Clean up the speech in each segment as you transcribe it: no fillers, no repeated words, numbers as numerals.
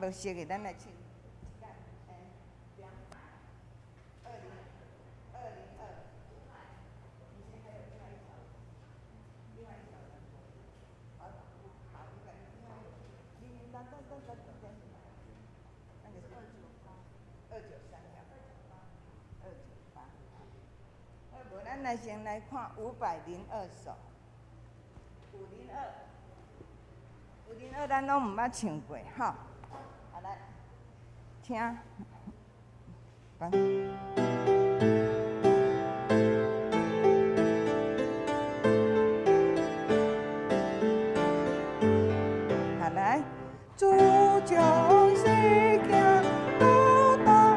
无熟的，咱来唱。咱来先来看502首，502，咱拢毋捌唱过，吼。好来，听，放。好来，主将世行高大。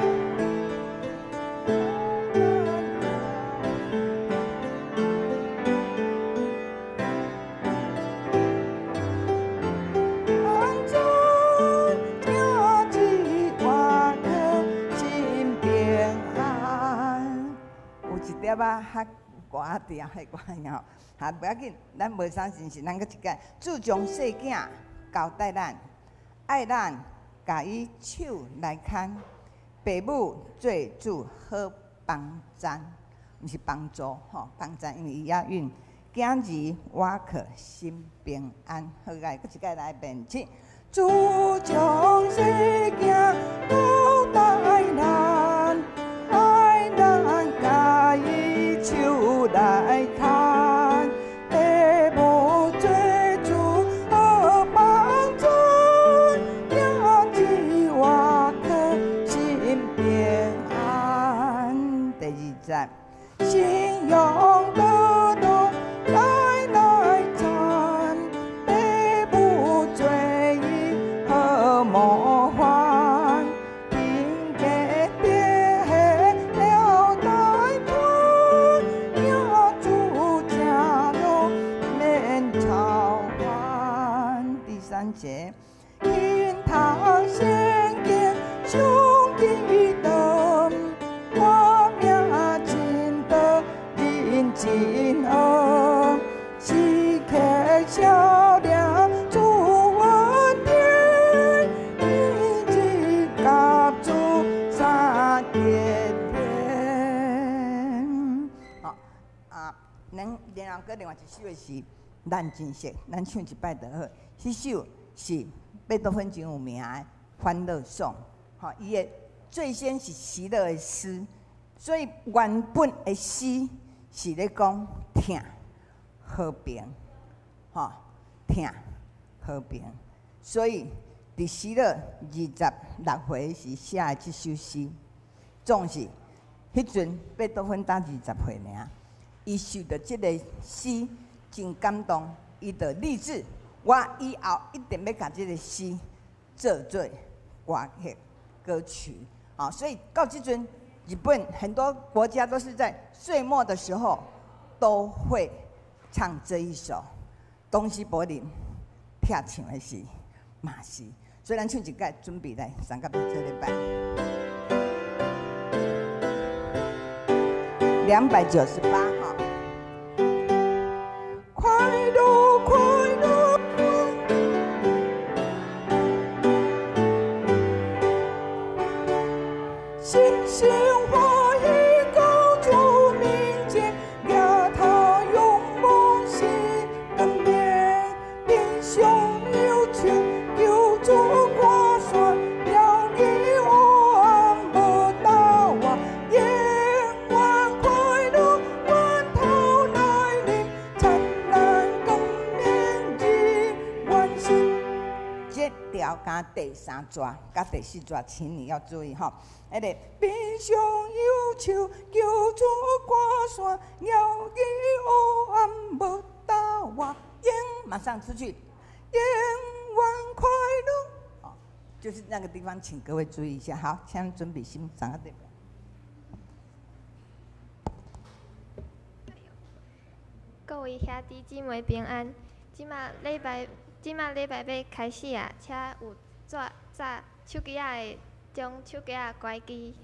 要吧，较歌调迄歌吼，哈不要紧，咱无啥真是，咱搁一解。主将细囝交代咱，爱咱，甲伊手来牵，父母做主好帮赞，毋是帮助吼，帮赞，因为伊押韵。囝儿我可心平安，好个，搁一解来变起。主将细囝交代咱，爱咱甲伊手来牵，父母做主好帮助，囝儿我可心平安。第二节，信仰道路来来参，父母做伊好模范，并家爹了代传，领主家路免操烦。第三节，因他先见兄弟等，我命真得人真恩，时刻笑脸主恩典，一日甲主三结连。好啊，然后搁另外一首的是咱真熟，咱唱一摆就好。迄首是贝多芬真有名的《欢乐颂》，吼，伊的最先是喜乐的诗，所以原本的诗是咧讲疼和平，吼，疼和平。所以伫喜乐26岁时写的这首诗，总是迄阵贝多芬才20岁尔，伊受到这个诗真感动，伊就立志，我以后一定要把这个诗做做歌曲。啊，所以到这阵，日本很多国家都是在岁末的时候都会唱这一首。东西柏林听唱的是马戏，所以咱唱一届，准备来上到这礼拜。298号，快乐快乐。星星花意高筑民间，亚他勇猛心更烈，英雄有情有主挂帅，要你我不到啊，夜晚快乐晚头来临，灿烂更面日晚星。这条加第三段，加第四段，请你要注意哈。迄个冰上有树，叫做挂山，要你黑暗无打我，马上出去，夜晚快乐。哦，就是那个地方，请各位注意一下。好，请准备欣赏啊！对。各位兄弟姊妹平安，即马礼拜要开始啊，请有早手机仔的将手机仔关机。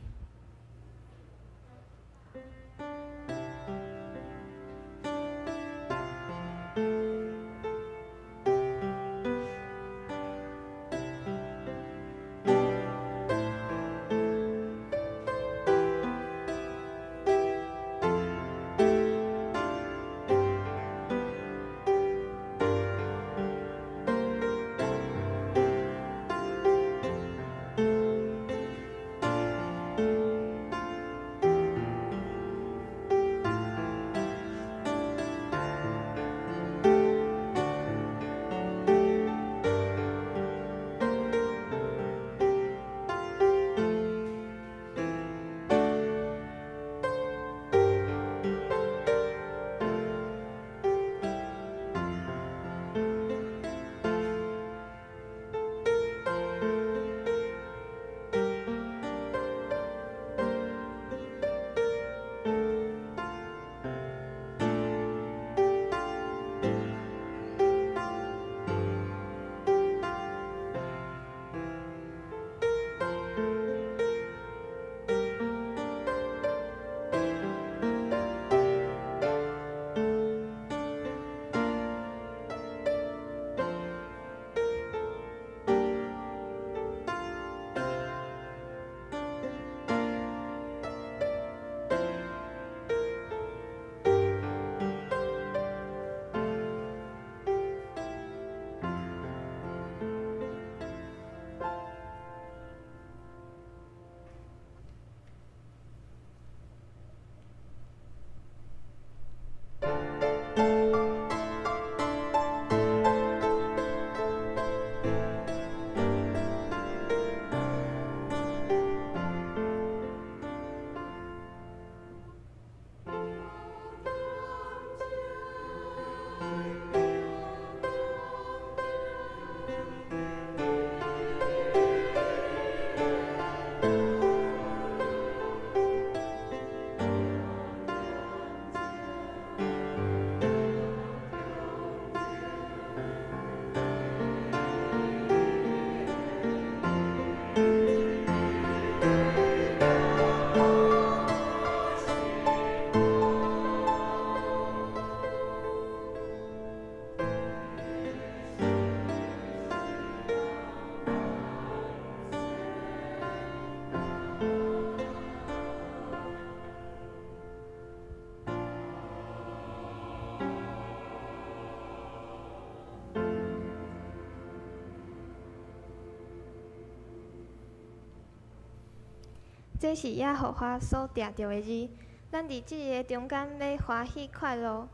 这是也互我所定着的字。咱伫即个中间要欢喜快乐，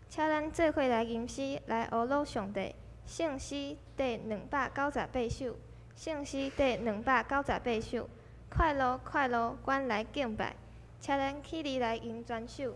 请咱做伙来吟诗，来学乐上帝。圣诗第298首，圣诗第298首。快乐快乐，阮来敬拜，请咱起立来吟全首。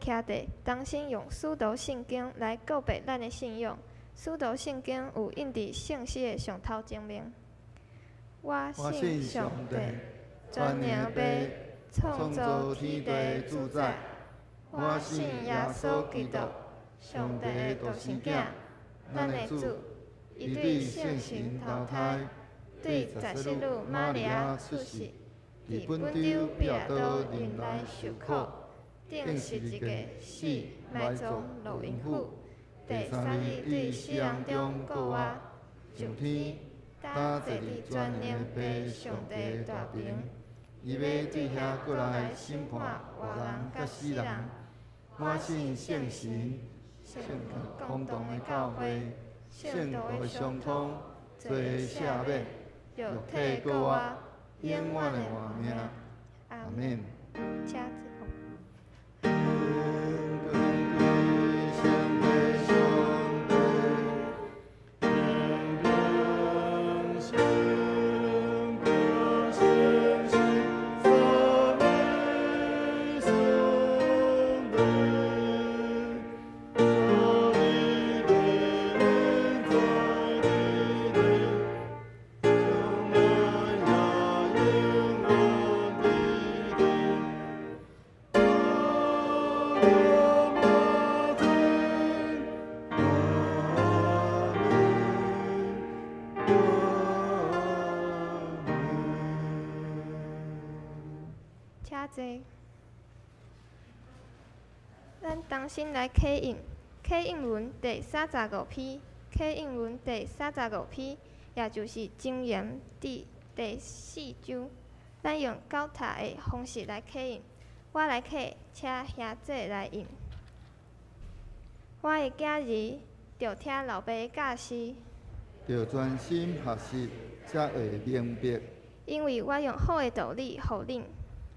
徛地，当心用使徒圣经来告白咱的信仰。使徒圣经有印伫圣诗的上头前面。我信上帝，全能爸，创造天地主宰。我信耶稣基督，上帝的独生囝，咱的主，伊对圣神投胎，对17女玛利亚出世，伫本州比拉多人来受苦，顶十字架死，埋葬落阴府。第3日对死人中告我上天，搭坐伫全能爸上帝大屏，伊要对遐过来审判活人甲死人。我信圣神，圣公同的教会，圣道的相通，罪的赦免，肉体过我，永远的活命。阿免。请坐。咱当心来启应，启应文第35篇，启应文第35篇，也就是箴言第4章。咱用交读的方式来启应。我来启，请兄姐来应。我的囝儿，着听老爸的教示，要专心学习，才会明白。因为我用好的道理予恁，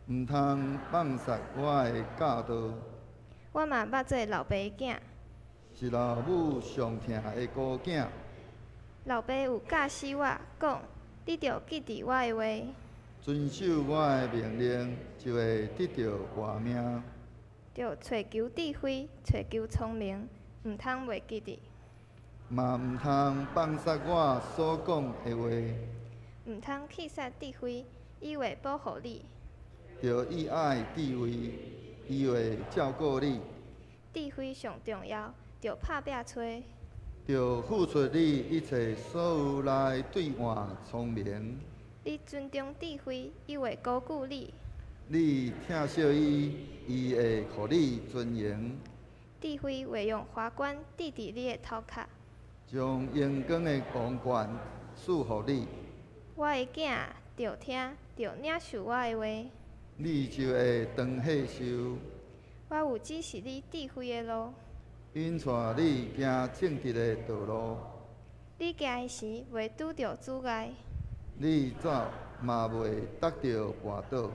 毋通放杀我的教导。我嘛捌做老爸的囝，是老母上疼的孤囝。老爸有教示我讲，你着记住我的话，遵守我的命令，就会得到活命。着找求智慧，找求聪明，毋通袂记得。嘛毋通放杀我所讲的话，毋通气煞智慧，伊会保护你。着意爱智慧，伊会照顾你。智慧上重要，着拍拼找。着付出你一切所有来兑换聪明。你尊重智慧，伊会高顾你。你疼惜伊，伊会互你尊严。智慧会用花冠戴伫你的头壳。将阳光的王冠赐予你。我的囝着听，着领受我的话。你就会长寿寿。我有指示你智慧的路。引带你行正直的道路。你行的时袂拄着阻碍。你走嘛袂得到绊倒。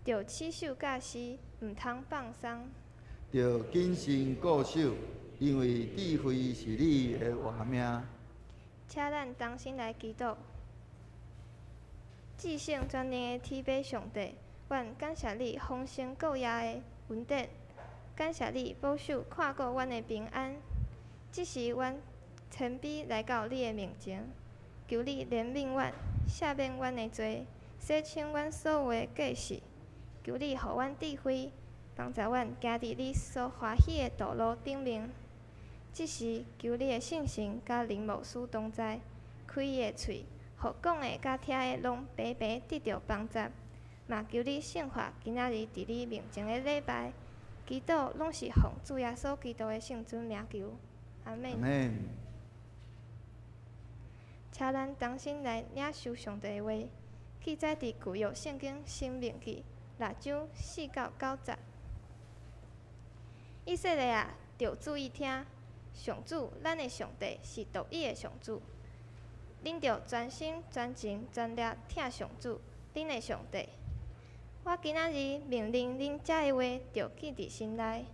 着持守教示，毋通放松。着谨慎固守。因为智慧是你的活命。请咱同心来祈祷。至圣全能的天父上帝，阮感谢你丰盛够野的恩典，感谢你保守看顾阮的平安。即时阮谦卑来到你的面前，求你怜悯阮，赦免阮的罪，洗清阮所有的过失。求你予阮智慧，帮助阮行伫你所欢喜的道路顶面。即时，求你的信心甲灵牧师同在，开伊的喙，互讲的甲听的拢平平得到帮助。嘛求你圣化今仔日伫你面前的礼拜，祈祷拢是奉主耶稣基督的圣尊名求。阿门。请咱同心来领受上帝的话，记载伫旧约圣经申命记6章4到9节。以色列啊，着注意听。上主，咱的上帝是独一的上主，恁着专心、专情、专力听上主，恁的上帝。我今仔日命令恁遮的话，着记伫心内，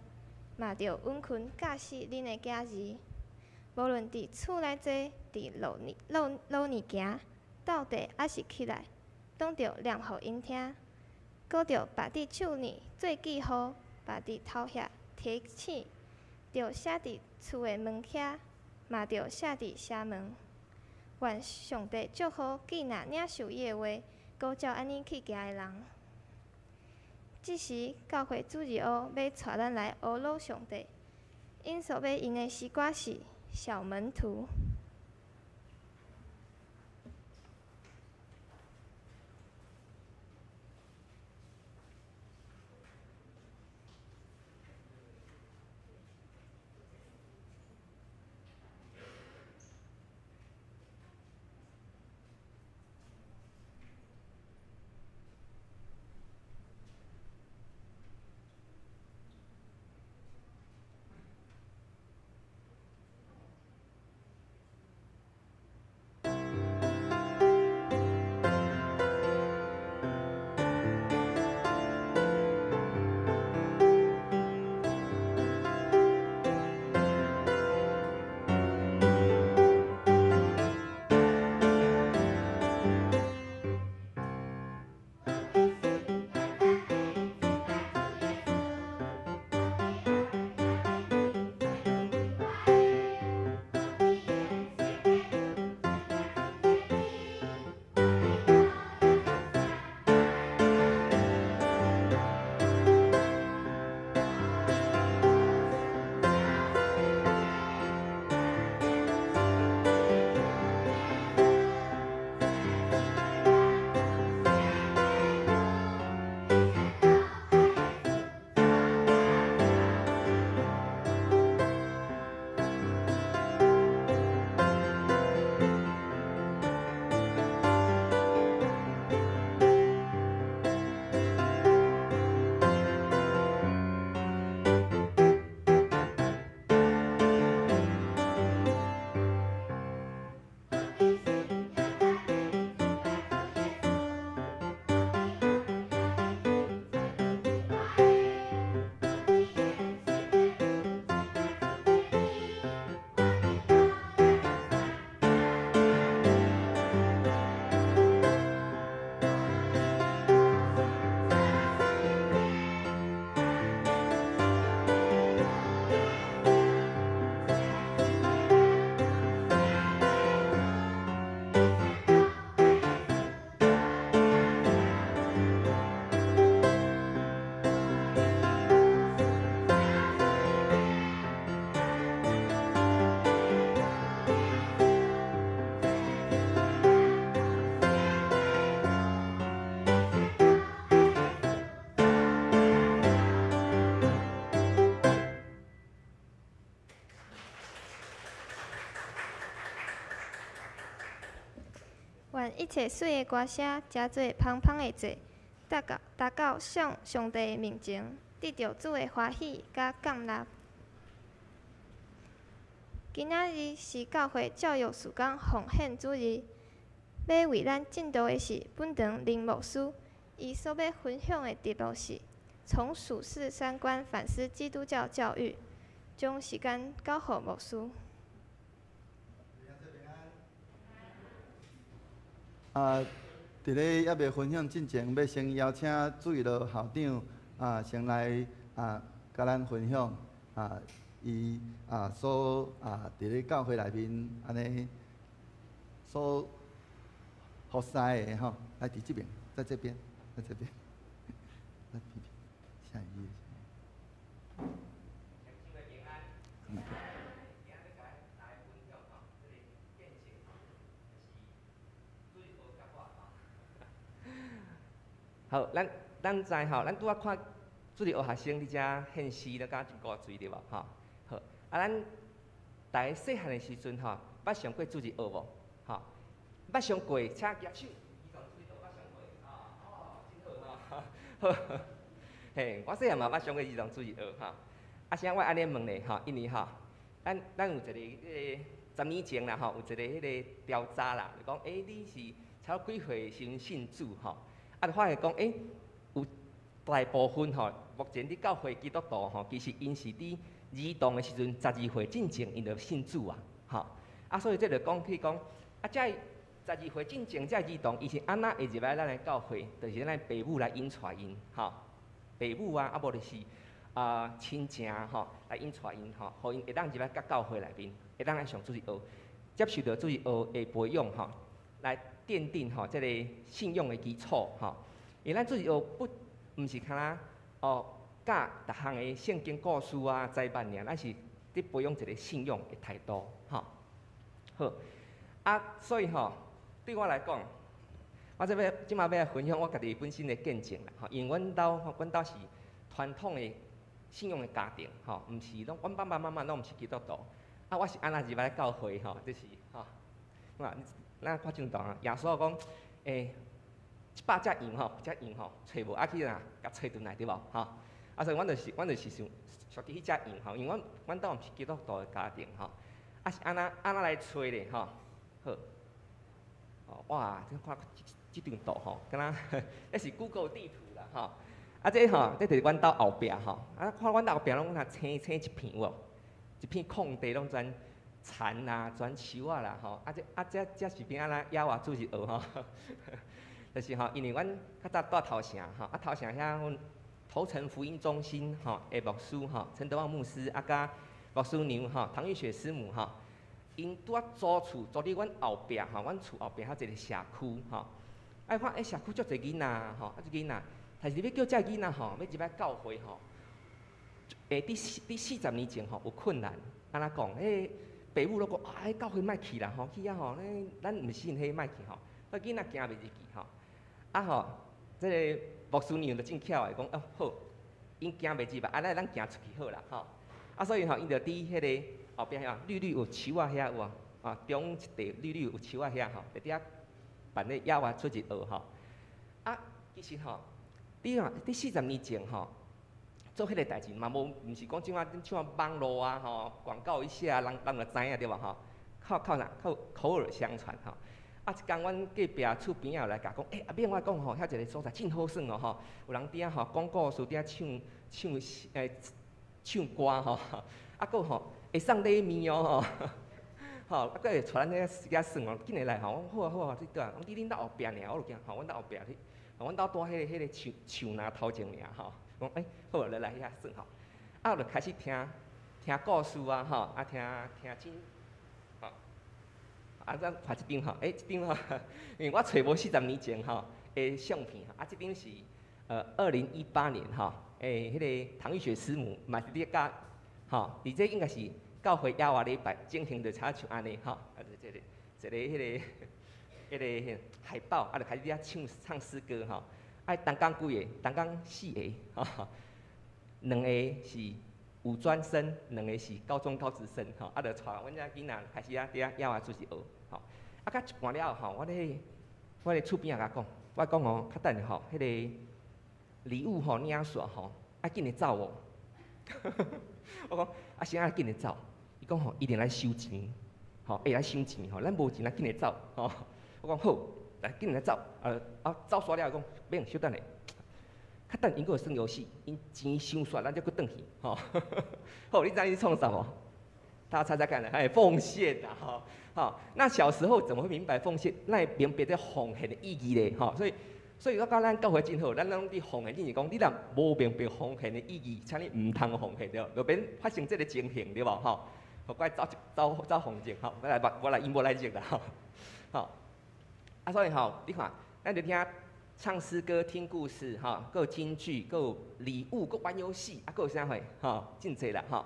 嘛着稳困教示恁的囝儿。无论伫厝内坐，伫路呢行，到地还是起来，拢着念互因听。搁着摆伫手呢做记号，摆伫头遐提醒。着写伫厝的门徛，嘛着写伫城门。愿上帝祝福记若领受伊的话，搁照安尼去行的人。即时教会主日学要带咱来学老上帝，因所要用的诗歌是《小门徒》。愿一切水的歌声，真做芳芳的坐，达到上帝的面前，得到主的欢喜甲感纳。今仔日是教会教育事工奉献主日，要为咱进道的是本堂林牧师，伊所要分享的题目是从属世三观反思基督教教育。将时间交予牧师。伫咧还未分享之前，要先邀请注意到校长先来甲咱分享伊所伫咧教会内面安尼所服侍的吼，来伫这边，在这边，在这边，来皮皮，下一页。好，咱知吼，咱拄仔看主日学学生伫遮献诗咧，甲一个水对无？吼，好，咱大家细汉的时阵吼，捌上过主日学无？吼，捌上过，请举手。好，嘿，我细汉嘛捌上过儿童主日学吼。啥我安尼问咧吼，因为吼，咱有一个10年前啦吼，有一个迄个调查啦，就讲你是超几岁时阵信主吼？就发现讲有大部分吼，目前伫教会基督徒吼，其实因是伫儿童的时阵12岁进前，因就信主啊，吼。所以这就讲去讲，这12岁进前这儿童，伊是安那会入来咱的教会，就是咱父母来引带因，吼，父母无就是亲情吼来引带因吼，互因会当入来甲教会内面，会当来上主日学，接受到主日学的培养吼，来奠定吼这个信仰的基础吼。因咱主日学毋是干教逐项的圣经故事载办尔，咱是伫培养一个信仰的态度吼。好，所以吼对我来讲，我即马要来分享我家己本身的见证啦吼。因为阮兜是传统的信仰的家庭吼，毋是拢阮爸爸妈妈拢毋是基督徒，我是安那入来教会吼，就是吼，咱看正堂耶稣讲100只羊吼，只羊吼找无，去甲找转来对无吼？所以阮就是属于迄只羊吼，因为阮兜毋是基督徒的家庭吼，是安那来找咧吼，好，哇，看即张图吼，敢若迄是 Google 地图啦吼。这就是阮兜后壁吼，看阮兜后壁拢青一片有无？一片空地拢全田啦，全树啊啦吼。这是边安那野外主日学吼，就是吼，因为阮较早住头城吼，头城遐阮头城福音中心吼的牧师吼，陈德旺牧师甲牧师娘吼，唐玉雪师母吼，因拄啊租厝租伫阮后壁吼，阮厝后壁还有一个社区吼。看社区足侪囡仔吼，即囡仔。但是要叫遮囡仔吼，要入来教会吼，伫40年前吼有困难。安怎讲？父母都讲教会莫去啦吼，去吼，咱毋信迄莫去吼。囡仔行袂入去吼。这个牧师娘就真巧的讲，好，因行袂入啊，咱行出去好啦吼。所以吼，因就伫迄个后壁遐绿有树仔遐有中一地绿有树仔遐吼，伫遐办咧野外出日学吼。其实吼。伫40年前吼，做迄个代志嘛毋是讲像网络吼，广告一下人就知影对无吼？靠啥？靠口耳相传吼。一天阮隔壁厝边仔来甲讲，免我讲吼，遐一个所在真好耍哦吼，有人伫遐吼讲故事，伫遐唱歌吼，佫吼会送礼物哦吼，佫会带咱遐耍哦，紧来来吼，我好啊，你倒啊，我伫恁兜后壁尔，我就惊吼，阮兜后壁哩。阮兜住迄个树林头前尔吼，讲好来遐耍吼，就开始听故事吼，听真吼，咱拍一张吼，这张吼，因为我找无40年前吼的相片这张是2018年吼，迄个唐玉雪师母嘛是伫教吼，而且应该是教会野外礼拜进行着像安尼吼，一个迄个海报，就开始遐唱诗歌吼。单讲几个，单讲4个吼，2个是五专生，2个是高中高职生吼。就带阮遮囡仔开始伫野外出去学吼。甲一半了后吼，我咧我咧厝边仔甲讲，我讲吼，较等吼，迄个礼物吼领煞吼，爱紧来走哦。我讲啊，啥爱紧来走？伊讲吼，一定来收钱，吼，会来收钱吼，咱无钱来紧来走，吼。我讲好，来紧来走，走煞了，讲免小等下。较等因阁有耍游戏，因钱收煞，咱才阁转去，吼。好，你知影你创啥无？大家猜猜看呢？奉献呐，哈，好。那小时候怎么会明白奉献？那也明白这奉献的意义咧，哈。所以我讲咱教会真好，咱拢伫奉献，就是讲你若无明白奉献的意义，请你唔通奉献对，就免发生这个情形对无？哈，我来走奉献，哈，我来引波来讲的，哈，好。啊，所以吼，你看，咱就听唱诗歌、听故事，哈，还有京剧，还有礼物，还玩游戏，啊，还有啥货，哈，真济啦，哈。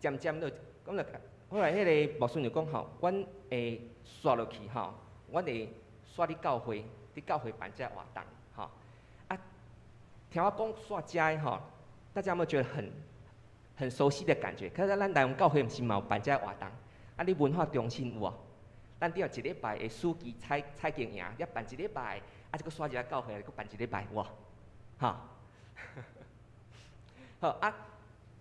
渐渐就，咁就后来迄个牧师就讲吼，阮会刷落去吼，阮会刷伫教会，伫教会办这活动，吼。啊，听我讲刷遮的吼，大家有没有觉得很熟悉的感觉？可是咱台湾教会毋是嘛有办这活动？啊，你文化中心有无？咱只要一礼拜会书记蔡经营，要办一礼拜，啊，这个刷一下教会，佮办一礼拜有无？哈，好啊。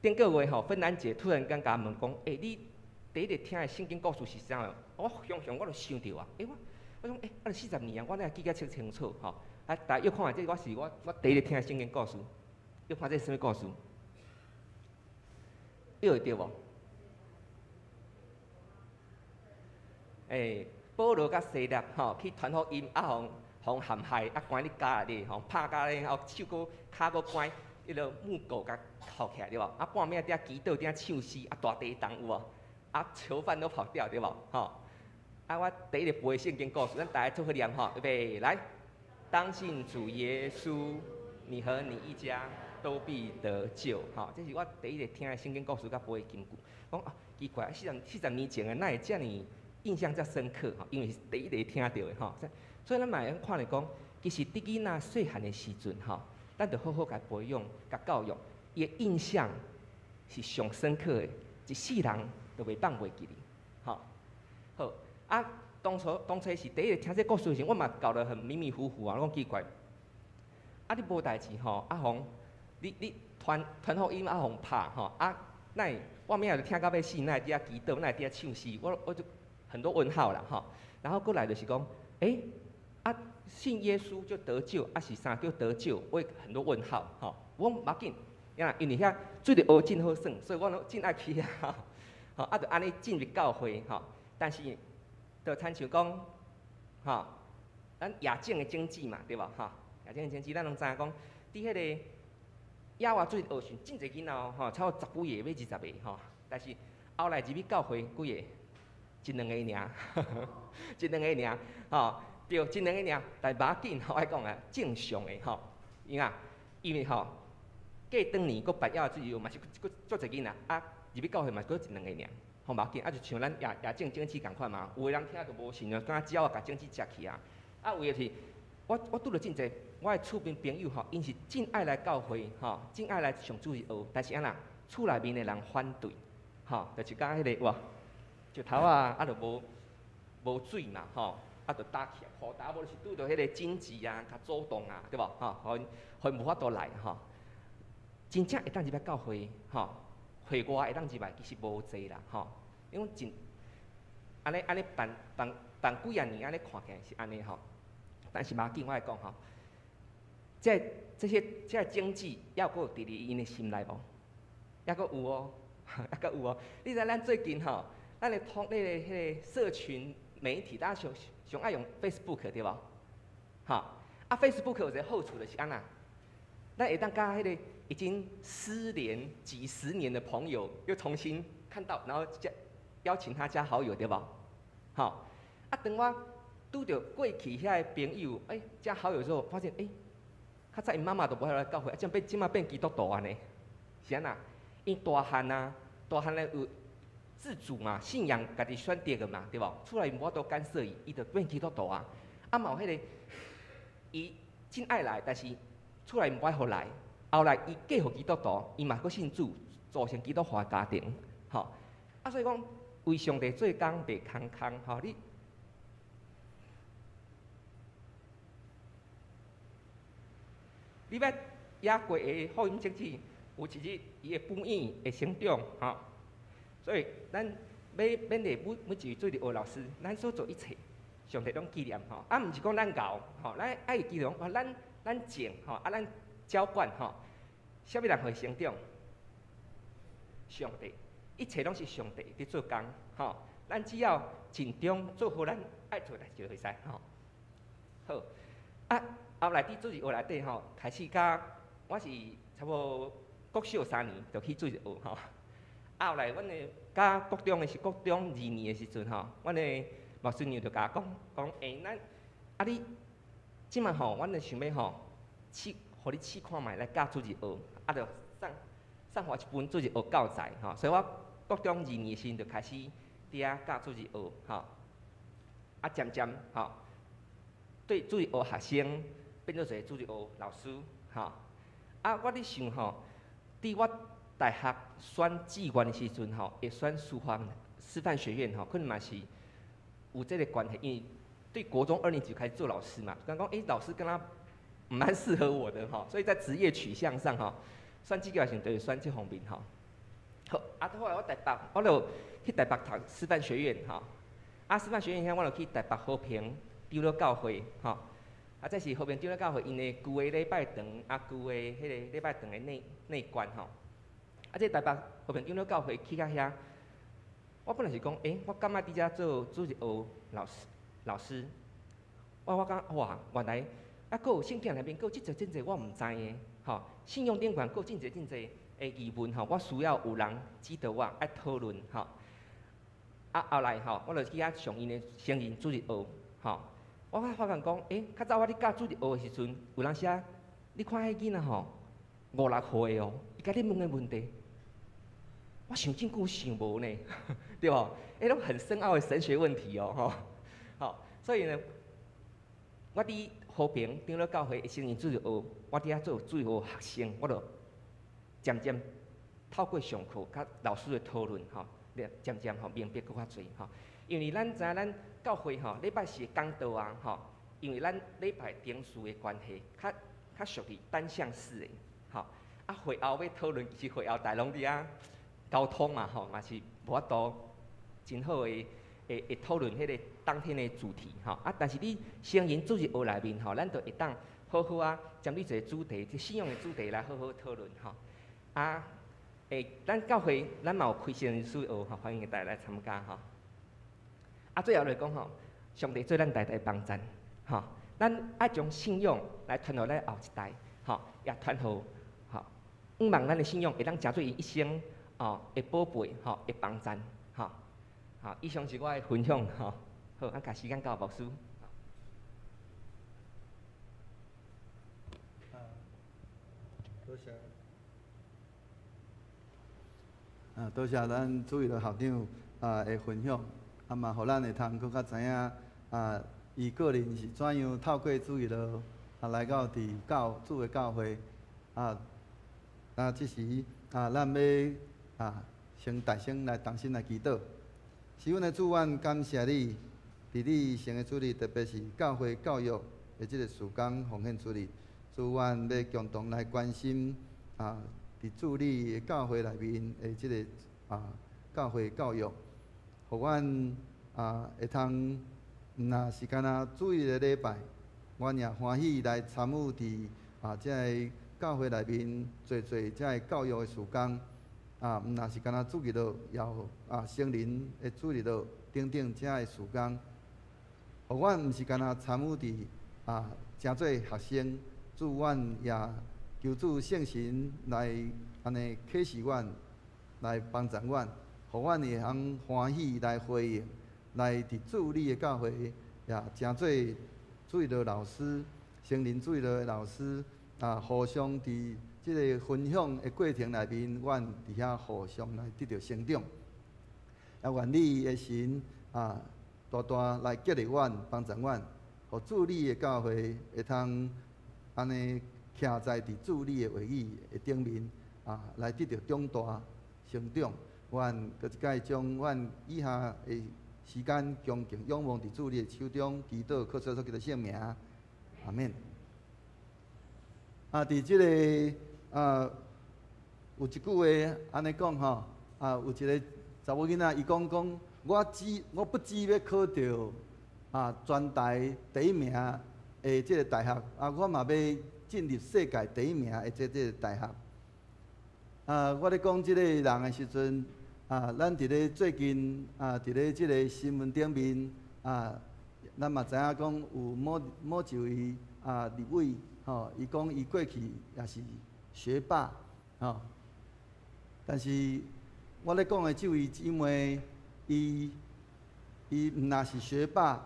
顶个月吼，芬兰姐突然间甲我问讲，你第一日听的圣经故事是啥个？我想想我就想到啊，我讲啊，40年啊，我哪记甲清楚吼。啊，大家又看下这是我第一日听的圣经故事，又看这是啥物故事？又会对无？保罗甲西拉吼去传福音，啊，互陷害，啊，关伫家里吼，拍甲咧，后手骨骹骨关。迄落木狗甲扣起来对无？啊，半暝伫祈祷伫唱诗，啊，大地动有无？啊，囚犯都跑掉对无？吼！啊，我第一日背圣经故事，咱大家做伙念吼，预备来，当信主耶稣，你和你一家都必得救。吼，这是我第一日听的圣经故事甲背的金句。讲啊，奇怪，40年前的，哪会遮尔印象遮深刻？吼，因为是第一日听到的吼。所以咱嘛会看嚟讲，其实伫囡仔细汉的时阵吼。咱着好好甲培养、甲教育，伊的印象是上深刻的，一世人都袂放袂记哩。好，好啊，当初是第一日听这故事时，我嘛搞得很迷迷糊糊啊，我讲奇怪。啊，你无代志吼，啊红，你传福音啊红拍吼，啊，那我明仔就听到要死，那伫遐祈祷，那伫遐唱诗，我就很多问号啦吼。然后过来就是讲，啊。信耶稣就得救，啊是啥叫得救？我很多问号，吼，我无要紧，因为遐水的学真好耍，所以我真爱去啊，吼，啊，就安尼进入教会，吼，但是，就亲像讲，吼，咱亚境的经济嘛，对无？吼，亚境的经济，咱拢知影讲，伫迄个亚华水学训，真侪囡仔吼，超过10几个，要20个，吼，但是后来入去教会几个，一两个尔，一两个尔，吼。对，真两个尔，但无要紧，我爱讲啊，正常的吼，因为吼，过当年佫办了之后嘛是佫足侪囡仔，啊，入去教会嘛佫一两个尔，吼无要紧，啊就像咱亚正经济共款嘛，有个人听就无信啊，敢只要甲经济食去啊，啊有诶是，我拄着真侪，我诶厝边朋友吼，因是真爱来教会吼，真爱来上主日学，但是安那厝内面诶人反对，吼，就是讲迄个哇，石头啊，啊就无水嘛，吼。啊，就打起来，雨打无就是拄着迄个经济啊，较主动啊，对无？吼，互无法度来吼。真正会当入来教会，吼，会外会当入来，其实无济啦，吼。因为真安尼办几啊年，安尼看起来是安尼吼。但是嘛紧，我来讲吼，这些经济，还佫有伫咧因的心内无？还佫有哦，还佫有哦。你知咱最近吼，咱咧迄个社群媒体，大家上爱用 Facebook 对无？啊 Facebook 有一个好处就是安那，咱会当甲迄个已经失联几十年的朋友又重新看到，然后邀请他加好友对无？啊，等我拄着过去遐个朋友，加好友之后，发现较早因妈妈都无来教会，即马变基督徒安尼，是安那？因大汉咧有。自主嘛，信仰家己选择个嘛，对无？厝内无法度干涉伊就变基督徒啊。啊，嘛有迄个，伊真爱来，但是厝内无爱互来。后来伊嫁互基督徒，伊嘛佫信主，组成基督化家庭，吼。啊，所以讲为上帝做工袂空空，吼你。你要野过的福音证据，有一日伊的本意会成长，吼。所以咱要勉励每一位做着学老师，咱所做一切，上帝拢纪念吼。啊，毋是讲咱教吼，咱爱纪念吼，咱种吼，啊，咱浇灌吼，啥物人会成长？上帝，一切拢是上帝伫做工吼。咱只要尽忠做好咱爱做代志就会使吼。好，啊，后来伫主日学内底吼，开始甲我是差不多国小3年就去主日学吼。后来阮的甲国中的是国中2年的时阵吼，阮的牧师娘就甲我讲，咱啊你即马吼，阮就想要吼互你试看卖来教主日学，啊，就送我一本主日学教材吼，所以我国中2年的时阵就开始伫遐教主日学吼，啊渐渐吼，对主日学学生变做一个主日学老师吼，啊我咧想吼，伫我大学选志愿的时阵吼，会选师范学院吼，可能嘛是有这个关系，因为对国中2年级开始做老师嘛，刚讲老师跟他蛮适合我的吼，所以在职业取向上吼，选志愿的时候就选这方面吼。好，啊后来我就去台北读师范学院吼，啊师范学院遐我就去台北和平长老教会吼，啊这是和平长老教会因的旧的礼拜堂，啊旧的迄个礼拜堂的内观吼。啊，这台北和平长老教会去到遐，我本来是讲，我感觉伫遮做主日学老师，我感哇，原来啊，佫有圣经内面佫有真侪我毋知的，吼，信用顶悬佫有真侪的疑问吼，我需要有人指导我爱讨论吼。啊，后来吼，我就去遐上因的成人主日学，吼，我发现讲，较早我咧教主日学的时阵，有人写，你看迄囡仔吼，5、6岁哦，伊甲你问的问题。我想真久想无呢，对无？迄种很深奥的神学问题哦，吼，好，所以呢，我伫和平长老教会的成人主日学，我伫遐做主日学学生，我就渐渐透过上课甲老师的讨论，吼，渐渐吼明白搁较侪，吼，因为咱知影咱教会吼礼拜四的讲道啊，吼，因为咱礼拜定数的关系，较属于单向式的，吼，啊会后要讨论，其实会后大拢伫遐。沟通嘛吼，嘛是无法度真好的会讨论迄个当天的主题吼。啊，但是你成人主日学内面吼，咱就会当好好啊，针对一个主题，即信仰的主题来好好讨论吼。啊，咱教会咱嘛有开成人主日学吼，欢迎大家来参加吼。啊，最后来讲吼，上帝做咱代代帮衬吼，咱爱将信仰来传互咱后一代吼，也传互吼，希望咱的信仰会当成做伊一生。会宝贝，会帮衬，好，以上是我的分享，好，咱甲时间交牧师。多谢。多谢咱主日的校长的分享，嘛，互咱会通更较知影伊个人是怎样透过主日的来到主的教会，即时咱要先大声来同心来祈祷。是阮的主，阮感谢你，伫你成的主日，特别是教会教育的即个时间奉献出去。主，阮要共同来关心伫主你的教会内面的即个教会教育，互阮会通，若是干那主日的礼拜，阮也欢喜来参与伫即个教会内面做即个教育的时间。毋若是干那主日落，也有成人的主日落等等遮的时间，互阮毋是干那参与伫诚做学生，主阮也求主圣神来安尼启示阮，来帮助阮，互阮会通欢喜来回应，来伫主你的教会也诚做主日落老师，成人主日落的老师互相伫即个分享的过程内面，阮伫遐互相来得到成长。也愿你的神大大来激励阮，帮助阮，互主你的教会会通安尼徛在伫主你的话语的顶面来得到长大成长。阮搁一摆将阮以下的时间恭敬仰望伫主你的手中，祈祷靠主所给的圣名，阿免。伫即个有一句话安尼讲吼，有一个查某囡仔，伊讲我不只要考到全台第一名的即个大学，我嘛要进入世界第一名的即个大学。我咧讲即个人的时阵，咱伫咧最近伫咧即个新闻顶面咱嘛知影讲有某一位立委吼，伊讲伊过去也是学霸吼，但是我咧讲的即位姊妹，伊毋但是学霸，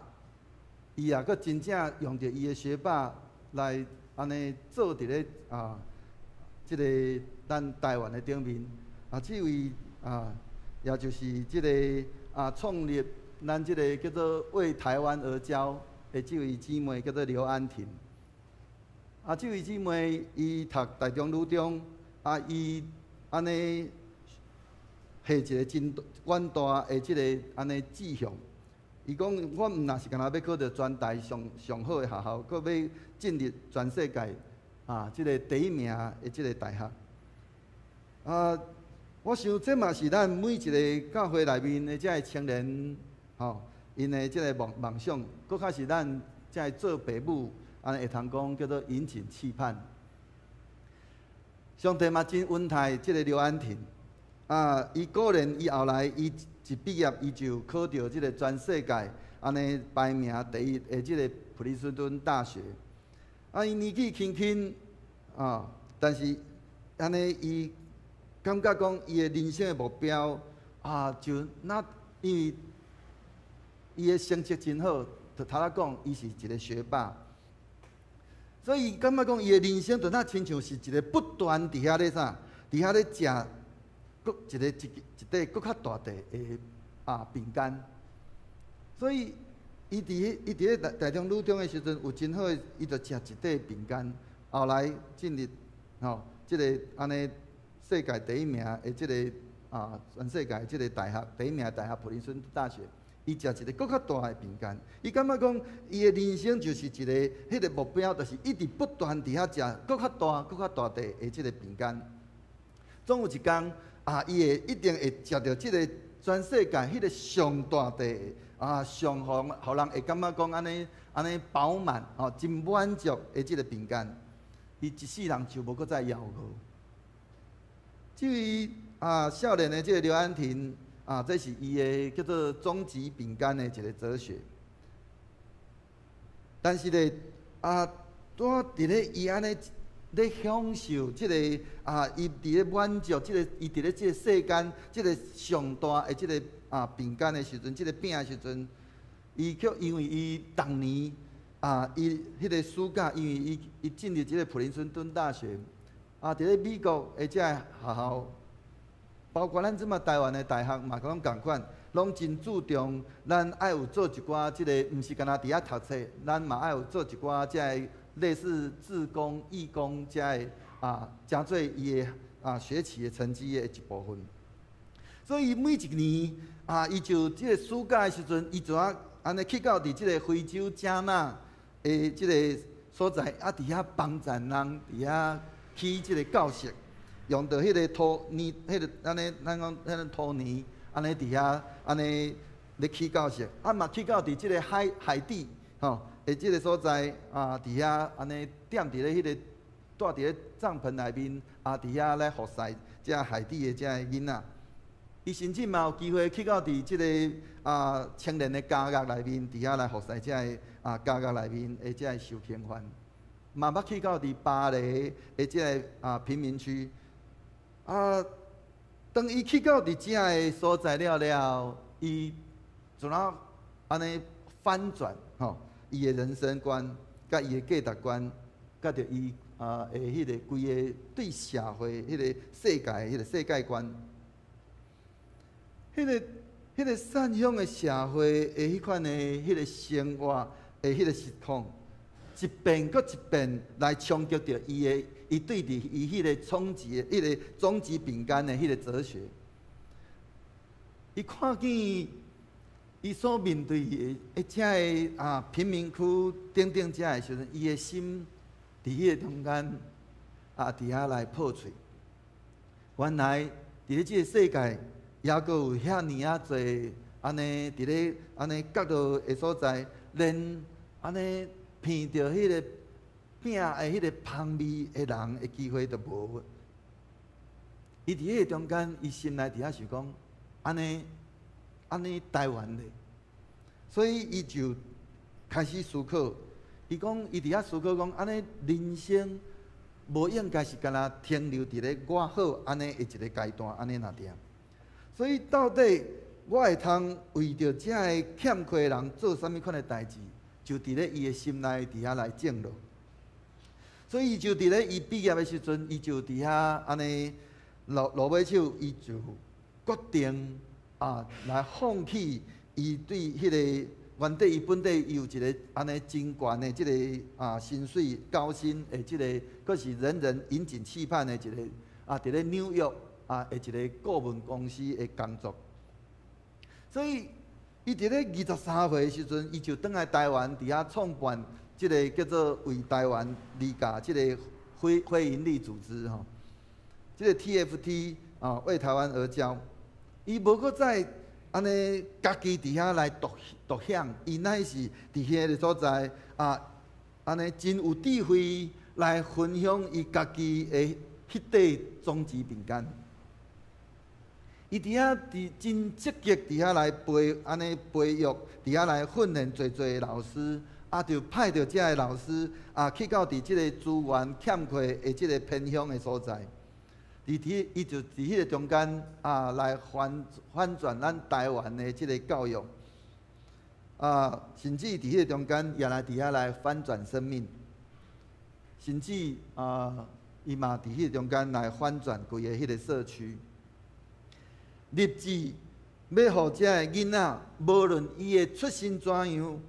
伊也阁真正用着伊的学霸来安尼做伫咧即个咱台湾的顶面即位也就是即个创立咱即个叫做为台湾而教的即位姊妹叫做刘安婷。即位姊妹伊读台中女中，伊安尼下一个真远大的即个安尼志向。伊讲我毋但是干那要考到全台上好的学校，阁要进入全世界即个第一名的即个大学。我想这嘛是咱每一个教会内面的这青年因的即个梦想，搁较是咱这做父母安尼会通讲叫做引颈期盼。上帝嘛真恩待即个刘安婷，伊果然伊后来伊一毕业伊就考到即个全世界安尼排名第一的即个普林斯顿大学。伊年纪轻轻但是安尼伊感觉讲伊的人生的目标就那因为伊的成绩真好，就头仔讲伊是一个学霸，所以感觉讲伊的人生就那亲像是一个不断伫遐咧啥，伫遐咧食搁一块搁较大块的饼干，所以伊伫咧台中女中的时阵有真好，伊就食一块饼干，后来进入即个安尼世界第一名的即个全世界即个大学第一名的大学普林斯顿大学，伊食一个搁较大的饼干，伊感觉讲伊的人生就是一个迄个目标，就是一直不断伫遐食搁较大、搁较大块的即个饼干。总有一天伊会一定会食到即个全世界迄个上大块上互人会感觉讲安尼饱满真满足的即个饼干，伊一世人就无搁再要过。至于少年的即个刘安婷这是伊的叫做终极饼干的一个哲学。但是咧伫咧伊安尼咧享受即个伊伫咧满足即个伊伫咧即个世间即个上大的即个饼干的时阵，即个饼的时阵，伊却因为伊当年伊迄个暑假，因为伊进入即个普林斯顿大学。伫咧美国的即个学校，包括咱即马台湾的大学嘛，拢共款，拢真注重咱爱有做一寡即个，毋是干那伫遐读册，咱嘛爱有做一寡即个类似志工、义工即个诚做伊的学习的成绩的一部分。所以每一年伊就即个暑假的时阵，伊就安尼去到伫即个非洲加纳的即个所在，伫遐帮助人伫遐。起即个教室，用到迄个土泥，迄个咱讲迄个土泥，安尼伫遐安尼咧起教室，嘛起到伫即个海底的即个所在伫遐安尼踮伫咧迄个住伫咧帐篷内面伫遐来服侍即海底的即个囡仔。伊甚至嘛有机会去到伫即个青年的家乐内面，伫遐来服侍即个家乐内面的即个受刑犯。嘛捌去到伫巴黎的即个贫民区，当伊去到伫遮个所在了，伊就安尼翻转伊的人生观、甲伊的价值观，甲着伊的迄个规个对社会、迄个世界、迄个世界观，迄个善良的社会的迄款的迄个生活的迄个实况。一遍搁一遍来冲击着伊对伫伊迄个终极饼干的迄个哲学。伊看见伊所面对的遮个贫民区等等遮个时阵，伊的心伫迄个中间伫遐来破碎。原来伫咧即个世界，也阁有遐尼啊侪安尼伫咧安尼角落的所在，连安尼闻到迄个饼的迄个香味的人的机会都无。伊伫迄个中间，伊心内伫遐想讲，安尼台湾咧，所以伊就开始思考。伊讲，伊伫遐思考讲，安尼人生无应该是干那停留伫咧我好安尼的一个阶段，安尼那点。所以到底我会通为着遮个欠缺人做啥物款的代志，就伫咧伊的心内伫遐来种落。所以伊就伫咧伊毕业的时阵，伊就伫遐安尼落尾手，伊就决定来放弃伊对迄个原底伊本地伊有一个安尼真悬的即个薪水高薪的即个，佫是人人引颈期盼的一个伫咧纽约的一个顾问公司的工作。所以伊伫咧23岁的时阵，伊就转来台湾，伫遐创办即个叫做为台湾离家即个非营利组织吼，即个 TFT 为台湾而教。伊无搁再安尼家己伫遐来独享，伊乃是伫遐个所在安尼真有智慧来分享伊家己的迄块种子饼干。伊伫遐真积极伫遐来培育，伫遐来训练侪老师，就派着遮个老师去到伫即个资源欠缺的即个偏乡的所在。伊就伫迄个中间来反转咱台湾的即个教育甚至伫迄个中间也来伫遐来翻转生命，甚至伊嘛伫迄个中间来翻转规个迄个社区，立志要互遮个囡仔，无论伊的出身怎样，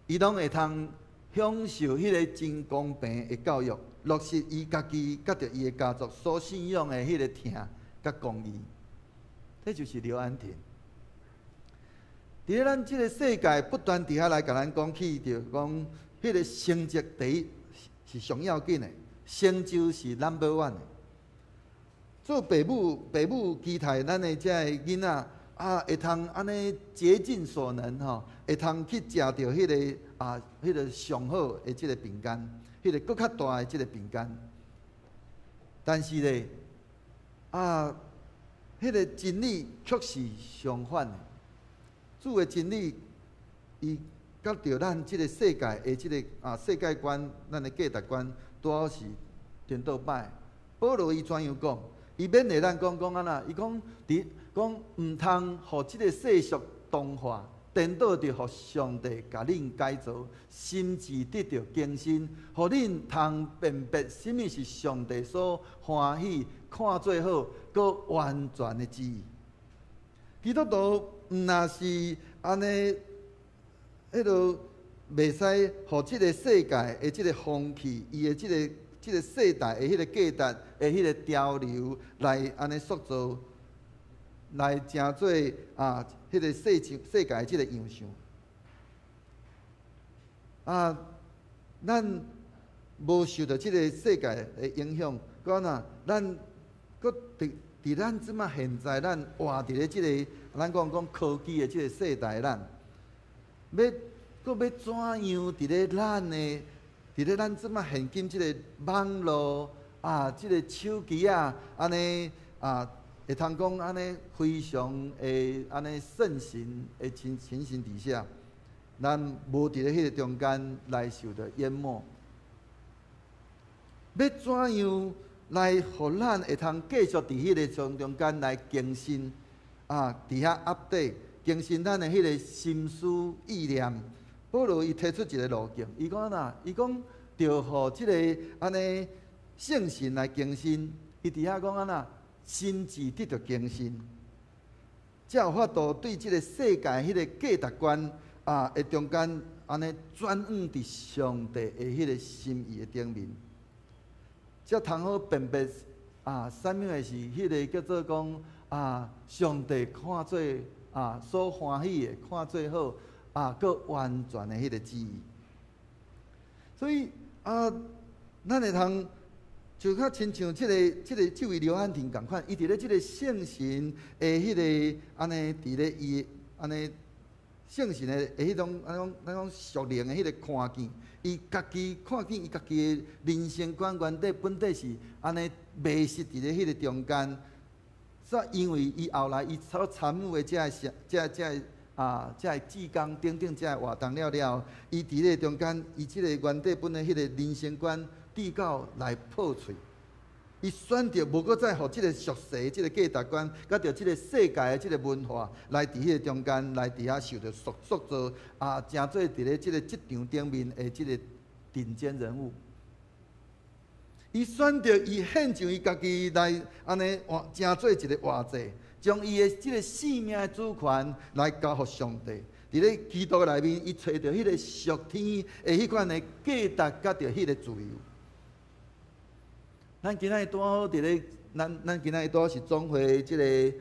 伊拢会通享受迄个真公平的教育。落实伊家己甲着伊的家族所信仰的迄个疼甲公义，这就是刘安婷。伫咧咱即个世界不断伫遐来甲咱讲起，着讲迄个成绩第一是上要紧的，成就，是 No.1 的。做父母期待咱的遮个囡仔会通安尼竭尽所能吼，会通去食着迄个迄个上好的即个饼干。迄个搁较大的即个饼干，但是咧，迄个真理却是相反的。主的真理，伊甲着咱即个世界的即个世界观，咱的价值观，拄好是颠倒摆。保罗伊怎样讲？伊勉励咱讲安那？伊讲毋通互即个世俗同化。颠倒着，互上帝甲恁改造，心智得到更新，互恁通辨别什么是上帝所欢喜、看做好、搁完全的旨意。基督徒毋若是安尼，迄落袂使互即个世界的即个风气，伊的即个世代的迄个价值的迄个潮流来安尼塑造。来成做迄个世界的即个样相咱无受到即个世界的影响，讲咱搁伫咱即马现在咱活伫咧即个咱讲科技的即个世代，咱要怎样伫咧咱即马现今即个网络即个手机安尼会通讲安尼非常的安尼盛行的情形底下，咱无伫咧迄个中间来受到淹没。要怎样来互咱会通继续伫迄个中间来更新伫遐update更新咱的迄个心思意念？保罗伊提出一个路径，伊讲伊讲着互即个安尼圣神来更新，伊伫遐讲心智得到更新，才有法度对即个世界迄个价值观的中间安尼转往伫上帝的迄个心意的顶面，才通好辨别啥物个是迄个叫做讲上帝看做所欢喜的，看做好搁完全的迄个旨意。所以咱会通就较亲像这位刘汉廷共款，伊伫咧这个圣神的迄个安尼，伫咧伊安尼圣神的迄种属灵的迄个看见，伊家己看见伊家己的人生观原底本底是安尼迷失伫咧迄个中间。所以因为伊后来伊所参与的这志工等等这活动了，伊伫咧中间，伊即个原底本的迄个人生观。地教来破除，伊选择无搁再互即个俗世、即个价值观，甲着即个世界的即个文化来伫迄个中间来伫遐受着塑造诚做伫咧即个职场顶面的即个顶尖人物。伊选择伊献上伊家己来安尼诚做一个活祭，将伊的即个性命的主权来交互上帝。伫咧基督内面，伊找着迄个属天的迄款的价值，甲着迄个自由。咱今仔日拄好伫咧，咱今仔日拄好是总会即个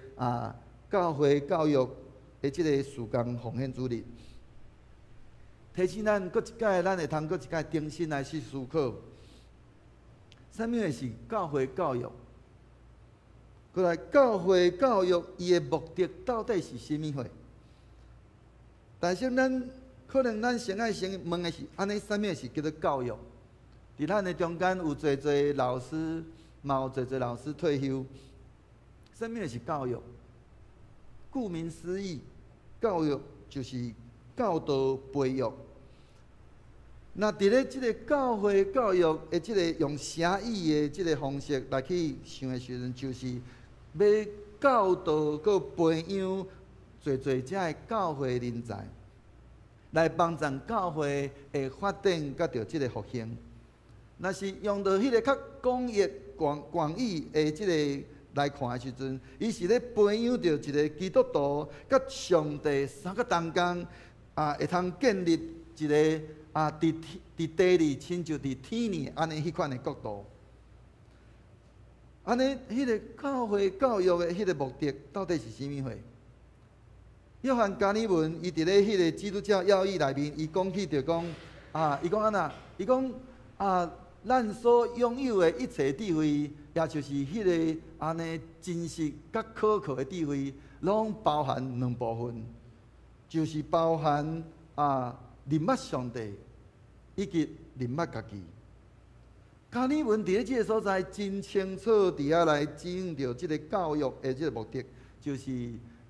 教会教育的即个事工奉献主日，提醒咱搁一届，咱会通搁一届重新来去思考，啥物个是教会教育？过来教会教育伊的目的到底是啥物货？但是咱可能咱先爱先问的是，安尼啥物是叫做教育？伫咱的中间有侪老师，嘛有侪老师退休。啥物是教育？顾名思义，教育就是教导培育。那伫咧即个教会教育的即个用写意的即个方式来去想的时阵，就是要教导佮培养侪遮的教会人才，来帮助教会的发展，甲着即个复兴。若是用到迄个较广义的即个来看的时阵，伊是咧培养着一个基督徒甲上帝三个同工会通建立一个伫地里，亲像伫天里安尼迄款的角度。安尼迄个教会教育的迄个目的到底是啥物货？约翰加尔文伊伫咧迄个基督教要义内面，伊讲起着讲伊讲安那？伊讲咱所拥有的一切智慧，也就是迄个安尼真实甲可靠的智慧，拢包含两部分，就是包含认捌上帝以及认捌家己。加尔文伫咧即个所在真清楚伫遐来指引着即个教育的即个目的，就是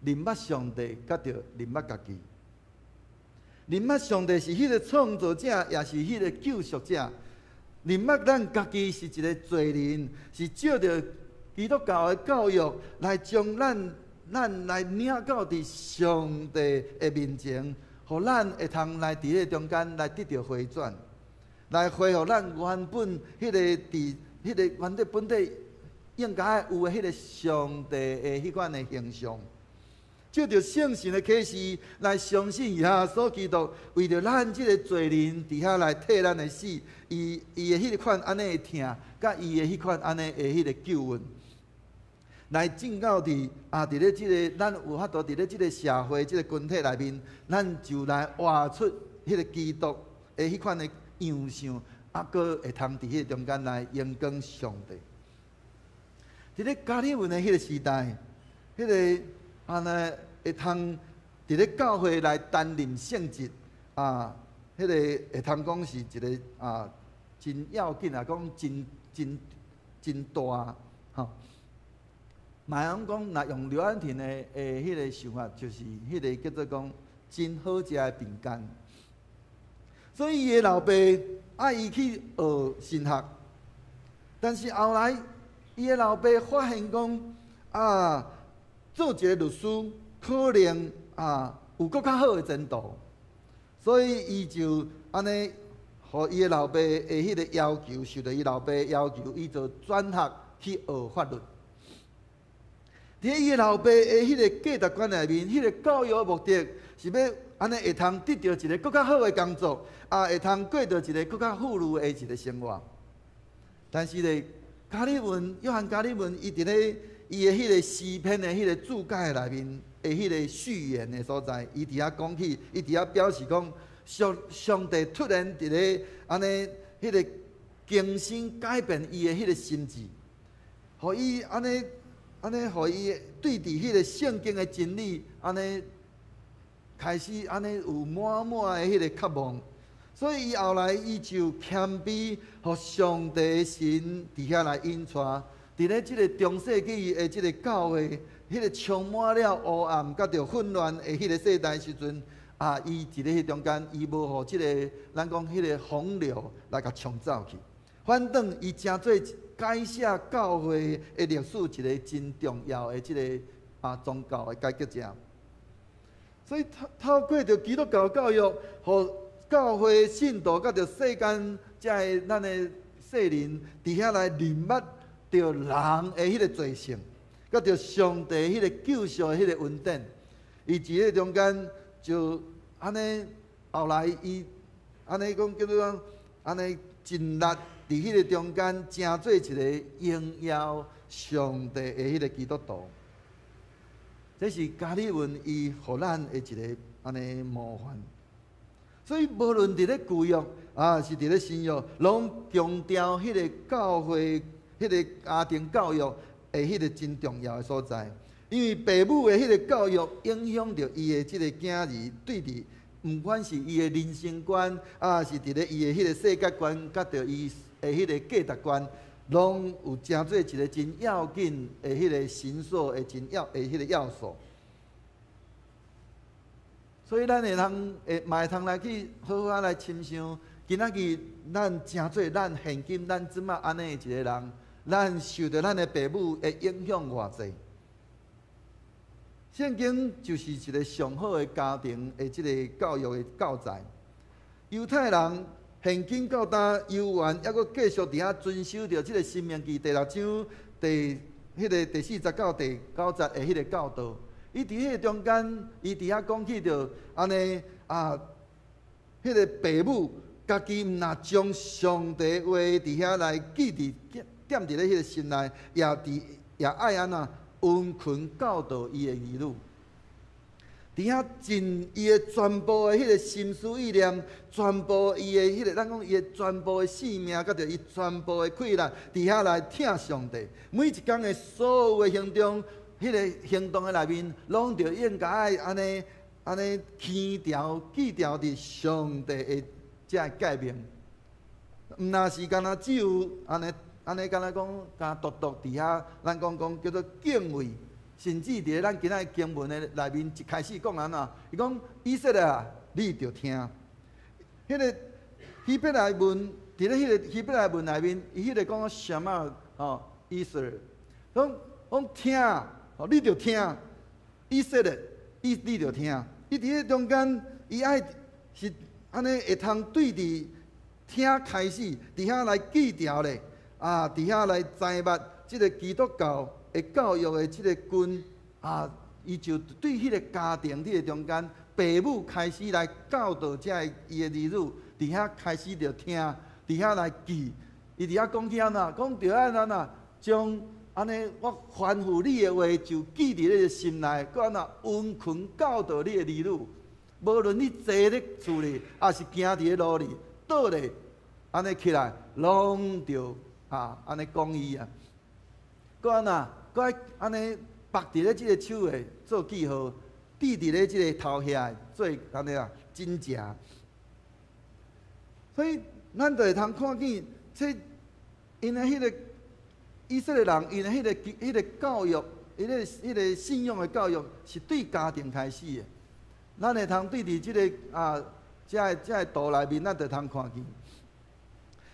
认捌上帝，甲着认捌家己。认捌上帝是迄个创造者，也是迄个救赎者。认捌咱家己是一个罪人，是照着基督教的教育来将咱来领到伫上帝的面前，互咱会通来伫咧中间来得到回转，来恢复咱原本迄个迄个原底本地应该有的迄个上帝的迄款的形象。照着圣神的启示来相信耶稣基督为着咱即个罪人伫遐来替咱的死，伊的迄款安尼的疼，甲伊的迄款安尼的迄个救恩，来进到伫伫咧即个咱有法度伫咧即个社会即个群体内面，咱就来活出迄个基督的迄款的样相，搁会通伫迄个中间来荣光上帝。伫咧加尔文的迄个时代，迄个安尼会通伫咧教会来担任圣职迄个会通讲是一个真要紧讲真大吼。嘛用讲，若用刘安婷的迄个想法，就是迄个叫做讲真好食的饼干。所以伊的老爸爱伊去学神学，但是后来伊的老爸发现讲做一个律师可能有更较好的前途，所以伊就安尼，互伊的老爸的迄个要求，受到伊老爸的要求，伊就转学去学法律。伫伊的老爸的迄个价值观内面，迄个教育的目的是要安尼会通得到一个更较好的工作，会通过到一个更较富裕的一个生活。但是咧，约翰加尔文伊伫咧伊的迄个诗篇的迄个注解内面的迄个序言的所在，伊伫遐讲起，伊伫遐表示讲，上帝突然伫咧安尼迄个更新改变伊的迄个心智，互伊安尼，互伊对伫迄个圣经的真理，安尼开始安尼有满满的迄个渴望。所以伊后来伊就谦卑，互上帝的神伫遐来引带，伫咧即个中世纪的即个教会，迄个充满了黑暗甲着混乱的迄个世代时阵，伊伫咧迄中间，伊无互即个咱讲迄个洪流来甲冲走去，反倒伊真做改写教会的历史一个真重要的即个宗教的改革者。所以透过着基督教教育，互教会信徒甲着世间遮个咱的世人，伫遐来认捌着人的迄个罪性，甲着上帝迄个救赎的迄个恩典。伊伫迄中间就安尼，后来伊安尼讲叫做讲安尼尽力伫迄个中间，成做一个荣耀上帝的迄个基督徒。这是加利文伊互咱的一个安尼模范。所以无论伫咧旧约是伫咧新约，拢强调迄个教会、迄个家庭教育的迄个真重要的所在。因为父母的迄个教育影响着伊的即个囝儿对伫，毋管是伊的人生观，是伫咧伊的迄个世界观，甲着伊的迄个价值观，拢有真做一个真要紧的迄个神素的真要的迄个要素。所以咱嘛会通来去好好来亲像，今仔日咱真做咱现今咱即马安尼一个人，咱受到咱的父母的影响偌济。圣经就是一个上好的家庭的即个教育的教材。犹太人现今到今犹原还佫继续伫遐遵守着即个《申命记》第6章第49、第90的迄个教导。伊伫迄个中间，伊伫遐讲起着安尼迄个父母家己毋若将上帝话伫遐来记点伫咧迄个心内，也爱安怎温存教导伊的儿女。伫遐尽伊的全部的迄个心思意念，全部伊的迄个咱讲伊的全部的性命，甲着伊全部的气力，伫遐来听上帝。每一天的所有的行动。迄个行动的内面，拢着应该爱安尼记条伫上帝的这诫命。毋若是干那只有安尼敢若讲敢独伫遐，咱讲叫做敬畏，甚至伫咱今仔经文的内面一开始讲安怎？伊讲以色列啊，你着听。迄个希伯来文伫咧迄个希伯来文内面，伊迄个讲什么？以色列，讲听。你着听，以色列，你着听。伊伫迄中间，伊爱是安尼会通对伫听开始，伫遐来记条咧，伫遐来知捌即个基督教的教育的即个根，伊就对迄个家庭迄个中间，父母开始来教导遮伊的儿女，伫遐开始着听，伫遐来记。伊伫遐讲起安怎？讲着安怎将。安尼，我吩咐你的话就记伫你的心内，佮安那温存教导你的儿女。无论你坐咧厝里，还是行伫咧路里，倒咧，安尼起来，拢着安尼讲伊啊。佮安那，佮爱安尼绑伫咧即个手诶做记号，滴伫咧即个头遐做安尼真正。所以，咱就会通看见，这因诶迄个。以色列人因的迄个教育，迄个信仰的教育，是对家庭开始的。咱会通对伫即个这个图内面，咱就通看见。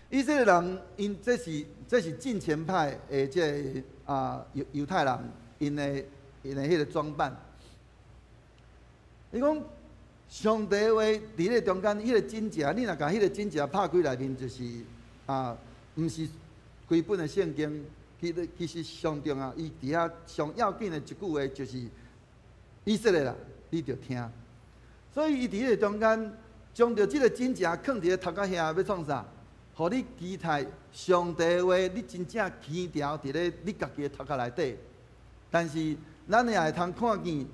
以色列人因这是近前派的即个犹太人因的迄个装扮。伊讲上帝话伫咧中间，迄个真正，你若甲迄个真正拍开内面，就是毋是规本的圣经。其实上重要，伊伫遐上要紧的一句话就是以色列啦，你着听。所以伊伫迄个中间，将着即个真正放伫咧头壳遐，要创啥？互你期待上帝话，你真正记条伫咧你家己的头壳内底。但是咱也会通看见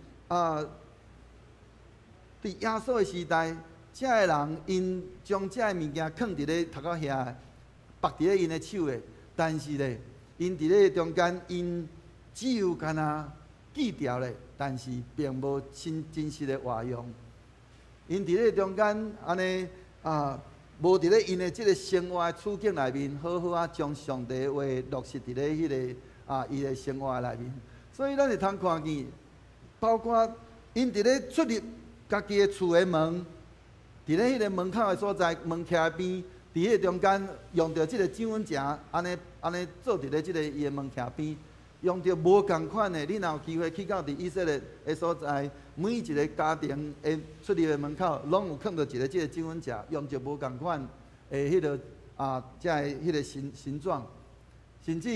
伫耶稣的时代，遮个人因将遮个物件放伫咧头壳遐，别绑伫咧因的手诶，但是咧，因伫咧中间，因只有干那记条咧，但是并无真实的活用。因伫咧中间安尼无伫咧因的即个生活处境内面，好好将上帝的话落实伫咧迄个伊的生活内面。所以咱会通看见，包括因伫咧出入家己的厝的门，伫咧迄个门口的所在，门徛边，伫迄中间用着即个指纹夹，安尼做伫咧即个伊的门徛边，用着无共款的。你若有机会去到伫以色列的所在，每一个家庭的出入的门口，拢有放着一个即个指纹夹，用着无共款的迄个即个迄个形状，甚至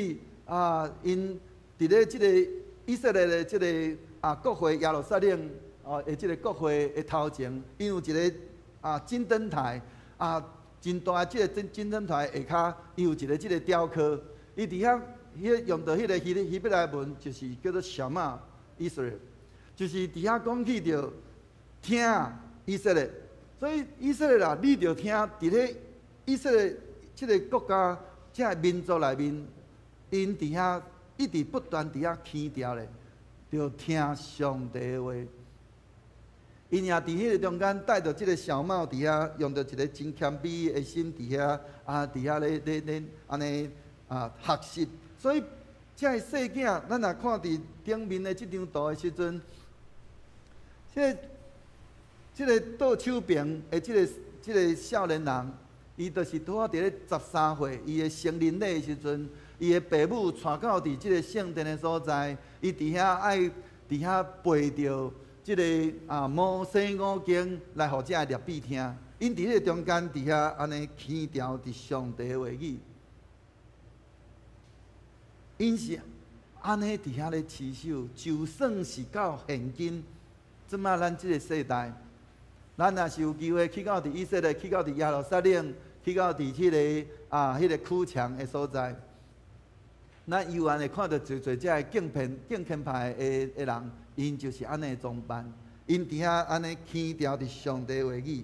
因伫咧即个以色列的即个国会耶路撒冷的即个国会的头前，因有一个金灯台真大即个金灯台下骹，伊有一个即个雕刻，伊伫遐用到迄个希伯来文，就是叫做小马以色列，就是伫遐讲起着听以色列，所以以色列啦，你着听伫咧以色列即个国家、即个民族内面，因伫遐一直不断伫遐起调咧，着听上帝的话。因也伫迄个中间戴着即个小帽伫遐，用着一个真谦卑的心伫遐伫遐咧安尼学习。所以，即个细囝，咱若看伫顶面的即张图的时阵，即个倒手边的即个少年人，伊就是拄好伫咧13岁，伊的成人礼的时阵，伊的父母带到伫即个圣殿的所在，伊伫遐爱伫遐背着即个摩西五经来，互遮列比听。因伫迄个中间伫遐安尼起调伫上帝的话语。因是安尼伫遐咧持守，就算是到现今，即马咱即个世代，咱若是有机会去到伫以色列，去到伫耶路撒冷，去到伫迄个迄个苦墙的所在，咱悠然会看到侪侪遮敬虔派的人，因就是安尼装扮，因伫遐安尼起调伫上帝话语。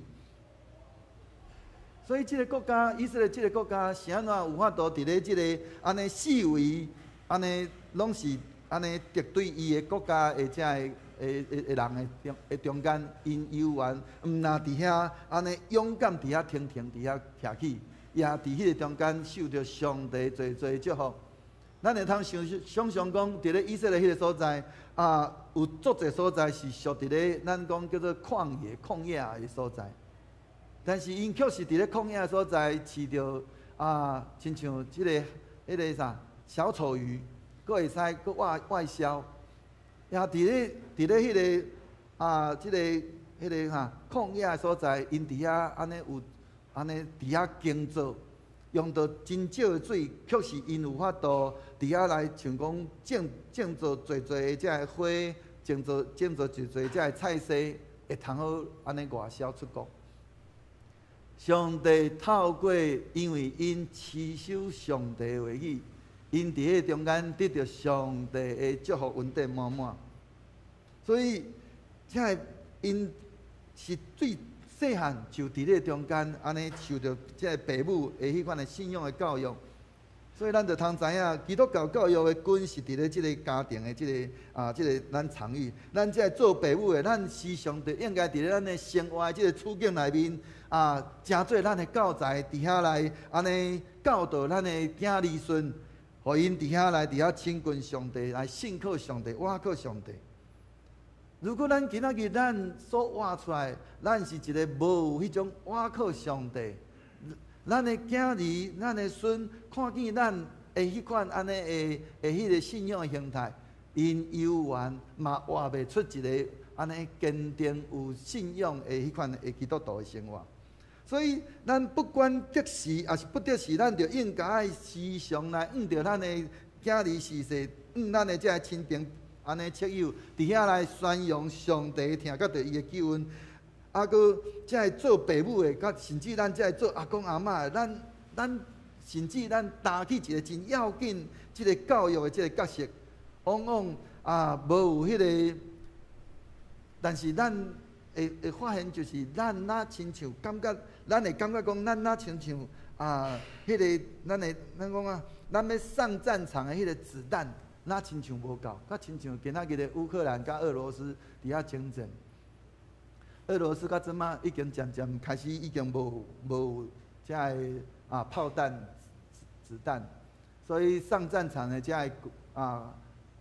所以即个国家，以色列即个国家是安怎有法度伫咧即个安尼四围？安尼拢是安尼敌对伊的国家的遮的人的中间，因悠然毋若伫遐安尼勇敢伫遐挺挺伫遐徛起，也伫迄个中间受着上帝侪祝福。咱会通想象讲，伫咧以色列迄个所在有足侪所在是属伫咧咱讲叫做旷野的所在，但是因确实伫咧旷野的所在饲着亲像即个迄个啥？小丑鱼，佫会使佫外销，也伫咧迄个即个迄个旷野的所在，因伫遐安尼有安尼伫遐耕作，用到真少的水，确实因有法度伫遐来像讲种做侪的遮个花，种做侪遮个菜色，会通好安尼外销出国。上帝透过，因为因持守上帝的话语。因伫迄中间得到上帝的祝福，稳定满满。所以，即个因是最细汉就伫咧中间，安尼受到即个父母的迄款的信仰的教育。所以，咱就通知影，基督教教育的根是伫咧即个家庭的即个咱参与。咱即个做父母的，咱时常就应该伫咧咱的生活即个处境内面真做咱的教材，伫遐来安尼教导咱的囝儿孙。互因伫遐来，伫遐亲近上帝，来信靠上帝，倚靠上帝。如果咱今仔日咱所活出来，咱是一个无有迄种倚靠上帝，咱的囝儿、咱的孙看见咱的迄款安尼的迄个信仰的形态，因悠然嘛活袂出一个安尼坚定有信仰的迄款的基督徒的生活。所以，咱不管得时还是不得时，咱就应该时常来用着咱的囝儿时势，用咱的这个亲朋安尼戚友，伫遐来宣扬上帝，听到着伊的救恩。搁这个做父母的，甲甚至咱这个做阿公阿嬷的，咱甚至咱担起一个真要紧即个教育的即个角色，往往无有迄个，但是咱会发现，就是咱哪亲像感觉，咱会感觉讲，咱哪亲像迄个咱讲啊，咱要上战场的迄个子弹，哪亲像无够，甲亲像今仔日的乌克兰甲俄罗斯伫遐征战。俄罗斯到即马已经渐渐开始已经无遮个炮弹、子弹，所以上战场的遮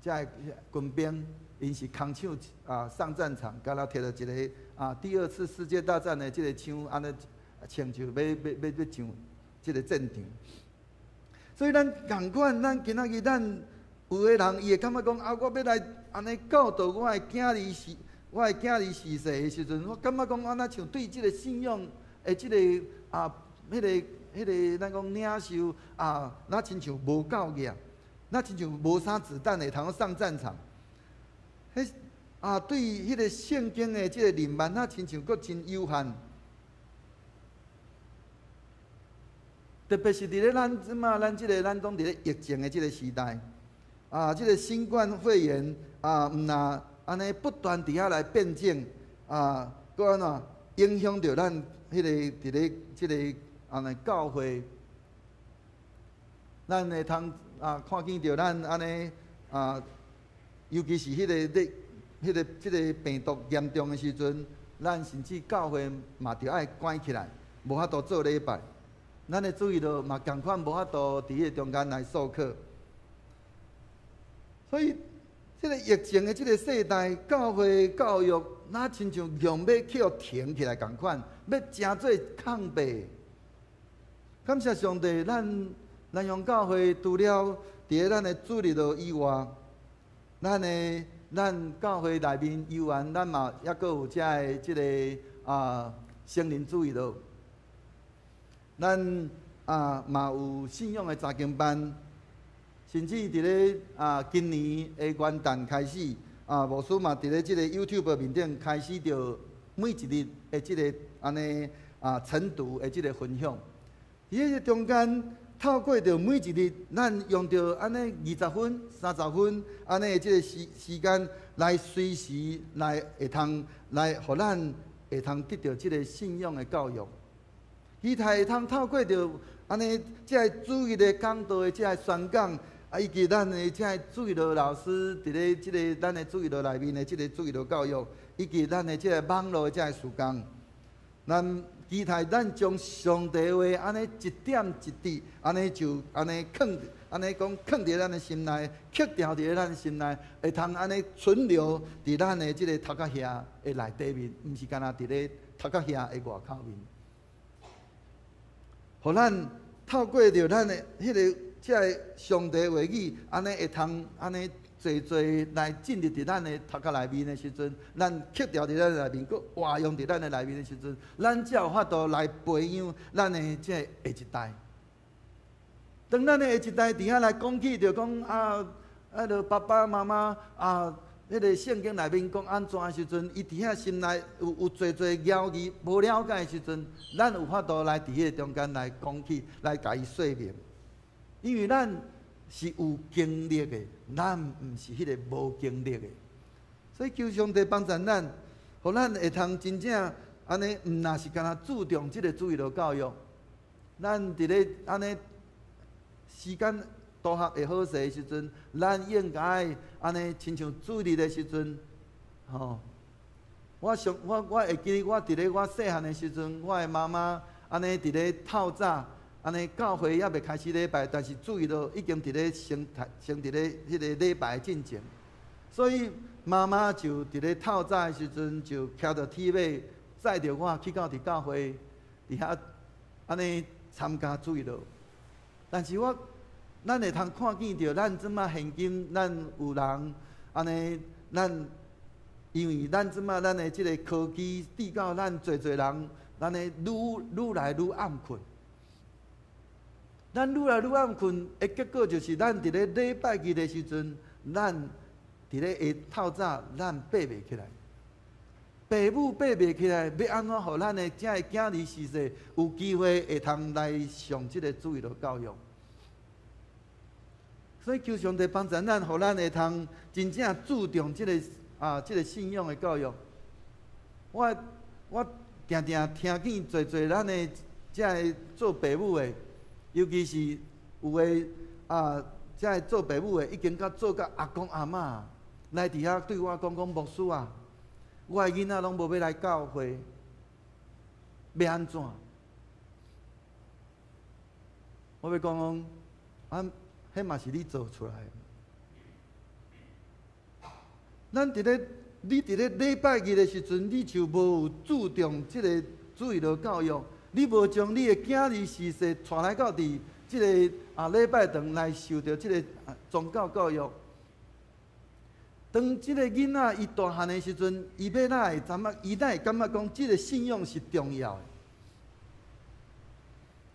个军兵，因是空抢上战场，敢若摕到一个第二次世界大战的即个枪，安尼穿就要上即个战场。所以咱共款，咱今仔日咱有个人伊会感觉讲我要来安尼教导我的囝儿是。我的囝儿逝世的时阵，我感觉讲安那像对即个信仰的即个迄个咱讲领袖那亲像无够个，那亲像无啥子弹会通上战场。迄对迄个圣经的即个认识，那亲像佫真有限。特别是伫咧咱即马咱讲伫咧疫情的即个时代，即个新冠肺炎毋若。安尼不断伫遐来变种，搁安怎影响着咱迄个伫咧即个安尼教会，咱会通看见着咱安尼尤其是即个病毒严重的时阵，咱甚至教会嘛着爱关起来，无法度做礼拜。咱的注意力嘛共款无法度伫迄中间来授课，所以。即个疫情的即个世代，教会教育哪亲像用要去互停起来共款，要真做抗病。感谢上帝，咱南洋教会除了伫咱的主日路以外，咱教会内面以外，咱嘛抑阁有遮个即个圣灵主日路，咱嘛有信仰的查经班。甚至伫咧今年的元旦开始，牧师嘛伫咧即个 YouTube 面顶开始着每一日的即个安尼晨读的即个分享。伫迄个中间，透过着每一日，咱用着安尼20分、30分安尼的即个时间来随时来会通来，互咱会通得到即个信仰的教育。伊会通透过着安尼即个主日的讲道的即个宣讲。以及咱的即个主日路老师伫咧即个咱的主日路内面的即个主日路教育，以及咱的即个网络的即个事工，咱期待咱将上帝话安尼一点一滴，安尼就安尼安尼讲藏伫咱的心内，刻掉伫咱的心内，会通安尼存留伫咱的即个头壳遐的内底面，毋是干那伫咧头壳遐的外口面，互咱透过着咱的迄个。即个上帝话语，安尼会通安尼侪来进入伫咱的头壳内面的时阵，咱刻掉伫咱内面，佮活用伫咱的内面的时阵，咱才有法度来培养咱的即个下一代。当咱的下一代伫遐来讲起着讲著爸爸妈妈迄个圣经内面讲安怎的时阵，伊伫遐心内有侪谣言无了解的时阵，咱有法度来伫迄中间来讲起，来甲伊说明。因为咱是有经历的，咱毋是迄个无经历的，所以求上帝帮助咱，互咱会通真正安尼，毋若是干那注重即个主日路教育，咱伫咧安尼时间多学会好势的时阵，咱应该安尼亲像主日的时阵，我会记得我伫咧我细汉的时阵，我的妈妈安尼伫咧透早。安尼教会还未开始礼拜，但是注意到已经伫咧升伫咧迄个礼拜进前，所以妈妈就伫咧透早的时阵就骑着铁马载着我去到伫教会伫遐安尼参加注意到。但是咱会通看见着咱即马现今咱有人安尼因为咱即马咱的即个科技递到咱侪人，咱的愈来愈暗困。咱愈来愈暗困的结果就是，咱伫咧礼拜日的时阵，咱伫咧下透早，咱爬袂起来。父母爬袂起来，要安怎互咱的遮个囝儿逝世有机会会通来上即个主日路教育？所以求上帝帮助咱，互咱会通真正注重即个信仰的教育。我定定听见侪咱的遮个做爸母的，尤其是有诶遮个做爸母的已经做到阿公阿嬷来伫遐对我讲牧师啊，我的囡仔拢无要来教会，要安怎？我要讲迄嘛是你做出来的。咱你伫咧礼拜日的时阵，你就无有注重即个主日的教育，你无将你的囝儿时势带来到伫即个礼拜堂来受到即个宗教教育。当即个囡仔伊大汉的时阵，伊要哪会伊哪会感觉讲即个信仰是重要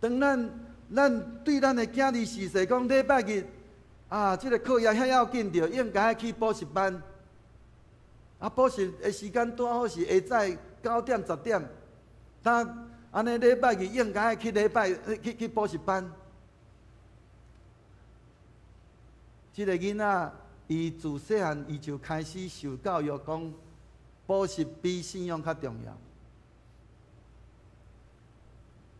的？当咱对咱的囝儿时势讲礼拜日即个课业遐要紧着，应该去补习班。补习的时间拄好是下早9点10点，当安尼礼拜日应该去去补习班。即个囡仔伊自细汉伊就开始受教育，讲补习比信仰较重要。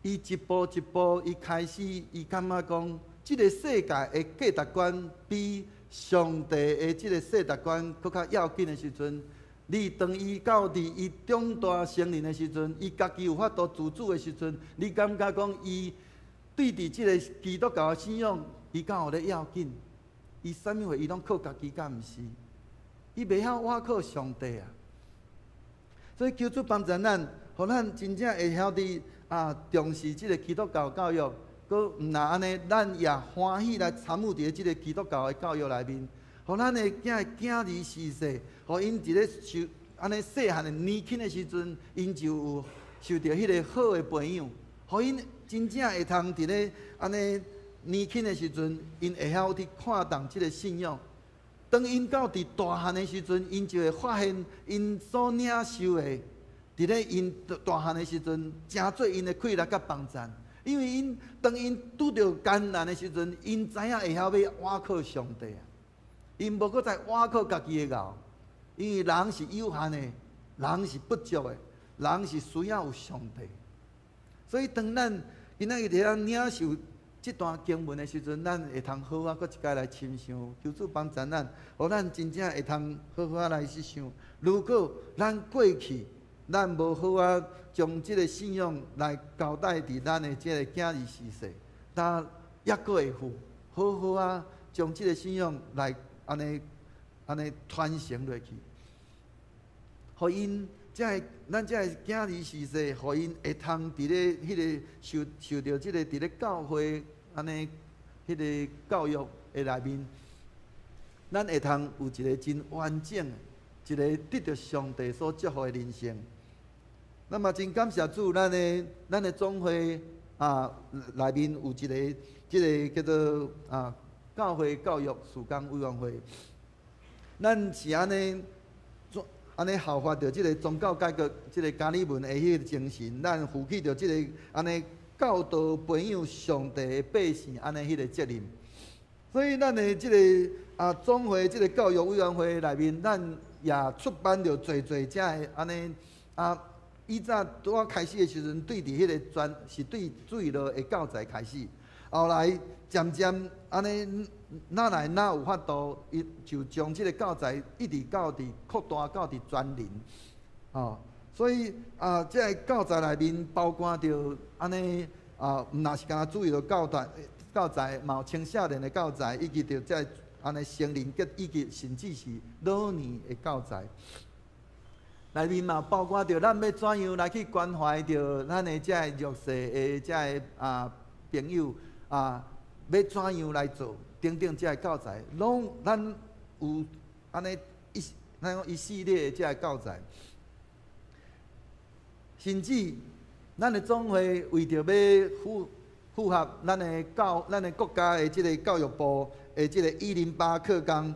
伊一步一步，伊开始伊感觉讲，即个世界的价值观比上帝的即个世界观搁较要紧的时阵，你当伊到伫伊长大成人的时阵，伊家己有法度自主的时阵，你感觉讲伊对伫即个基督教的信仰，伊敢有咧要紧？伊啥物货伊拢靠家己，敢毋是？伊袂晓倚靠上帝啊！所以求主帮助咱，互咱真正会晓伫重视即个基督教教育。搁毋若安尼，咱也欢喜来参与伫即个基督教的教育内面，互咱的囝儿时势，互因伫咧受安尼细汉的年轻的时阵，因就有受到迄个好的培养，互因真正会通伫咧安尼年轻的时阵，因会晓去看重即个信仰。当因到伫大汉的时阵，因就会发现因所领受的，伫咧因大汉的时阵，真做因的快乐甲帮助。因为当因拄着艰难的时阵，因知影会晓要倚靠上帝啊，因无搁再倚靠家己的熬，因为人是有限的，人是不足的，人是需要有上帝。所以当咱今仔日伫遐领受这段经文的时阵，咱会通好啊，搁一摆来亲像，求主帮助咱，互咱真正会通好好来去想。如果咱过去咱无好啊，将即个信仰来交代伫咱的即个囝儿时势，咱抑阁会负好好啊，将即个信仰来安尼传承落去，互因咱即个囝儿时势，互因会通伫咧迄个受到即个伫咧教会安尼迄个教育的内面，咱会通有一个真完整的，一个得到上帝所祝福的人生。那么真感谢主，咱的总会内面有一个即个叫做教会教育事工委员会，咱是安尼效法着即个宗教改革即个加尔文的迄个精神，咱负起着即个安尼教导培养上帝的百姓安尼迄个责任。所以咱的即个总会即个教育委员会内面，咱也出版着侪遮的安尼以早拄开始的时阵，对伫迄个是对水路的教材开始，后来渐渐安尼哪来哪有法度，伊就将即个教材一直到伫扩大到伫全人，所以即个教材内面包括着安尼毋若是干注意着教材，嘛有青少年的教材，以及着即安尼成人以及甚至是老年的教材。内面嘛包括着咱要怎样来去关怀着咱的遮个弱势的遮个朋友要怎样来做，等等遮个教材，拢咱有安尼一系列的遮个教材，甚至咱的总会为着要符合咱的国家的即个教育部的即个108课纲。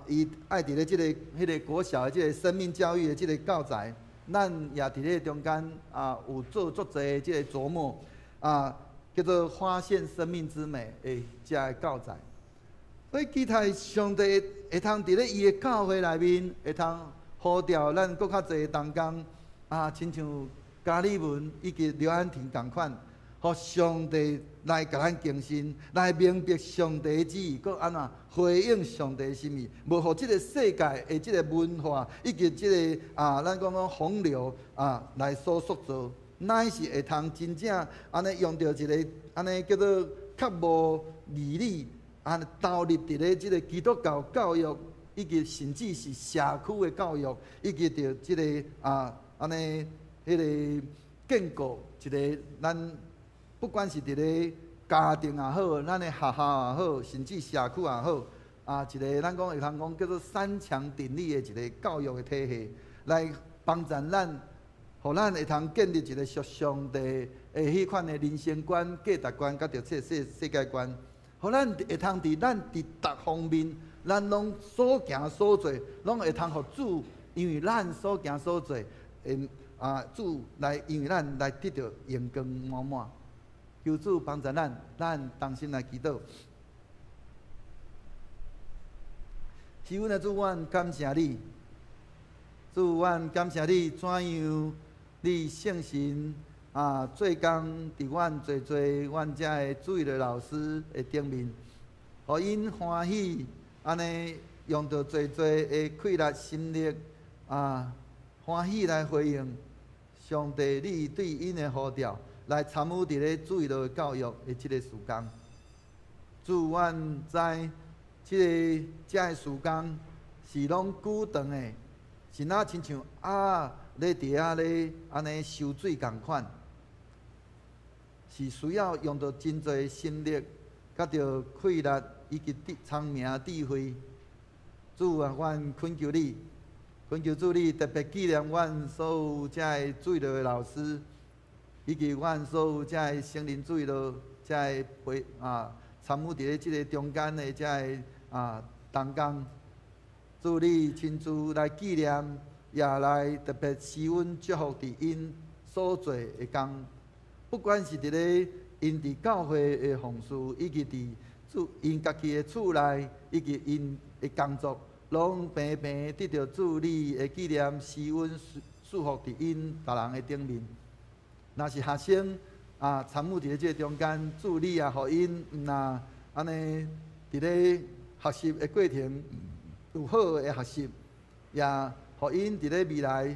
伊爱伫咧即个迄个国小的即个生命教育的即个教材，咱也伫咧中间有做足侪即个琢磨叫做发现生命之美的遮个教材。所以期待上帝会通伫咧伊的教会内面，会通呼召咱搁较侪同工亲像加利文以及刘安婷同款，互上帝来甲咱更新，来明白上帝的旨意，搁安怎回应上帝的心意，无互即个世界的即个文化以及即个咱讲风流来所塑造，乃是会通真正安尼用着一个安尼叫做较无义理投入伫咧即个基督教教育，以及甚至是社区的教育，以及着即个安尼迄个建构一个咱不管是伫咧家庭也好，咱的学校也好，甚至社区也好，一个咱讲会通讲叫做三强鼎立的一个教育的体系，来帮助咱，互咱会通建立一个属上帝的迄款的人生观、价值观，甲着这世界观，互咱会通伫逐方面，咱拢所行所做，拢会通互主，因为咱所行所做，主来因为咱来得到荣光满满。求主帮助咱，咱同心来祈祷。是阮的主，阮感谢你，主，阮感谢你，怎样你圣神做工伫阮做阮遮的主日的老师的顶面，互因欢喜，安尼用着做的气力心力欢喜来回应上帝你对因的呼召。来参与伫咧主日的教育的即个时间，主，阮知即个时间是拢久长的，是若亲像咧伫遐咧安尼收水共款，是需要用到真侪心力，甲着气力以及聪明智慧。主啊，阮恳求你，恳求主你特别纪念阮所有遮个主日的老师。以及阮所有遮个成人主义咯，遮个参与伫咧即个中间的遮个同工，主你亲自来纪念，也来特别施恩祝福伫因所做的工，不管是伫咧因伫教会的奉事，以及伫因家己的厝内，以及因的工作，拢平平得到主你的纪念施恩祝福伫因逐人的顶面。若是学生参与伫咧即个中间，助力互因若安尼伫咧学习的过程有好的学习，也互因伫咧未来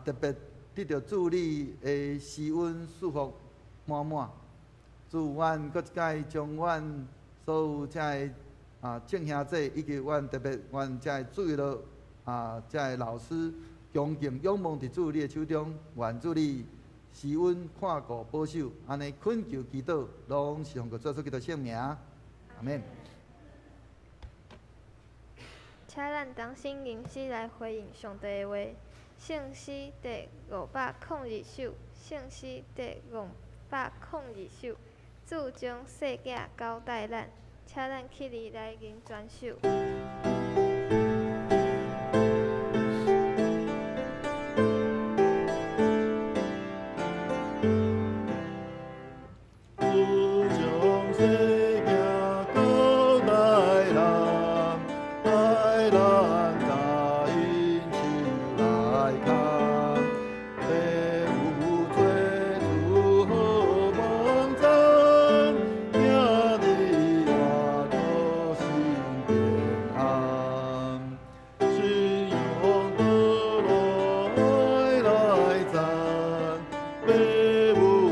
特别得到助力的施恩祝福满满。主，阮搁一摆将阮所有遮个正兄弟，以及阮特别阮遮个主日的遮个老师，恭敬仰望伫主你的手中，愿主你施恩看顾保守，安尼恳求祈祷，拢是奉靠做出基督圣名，阿免。请咱同心吟诗来回应上帝的话。圣诗第502首，圣诗第502首，主将世界交代咱，请咱起立来吟全首。北无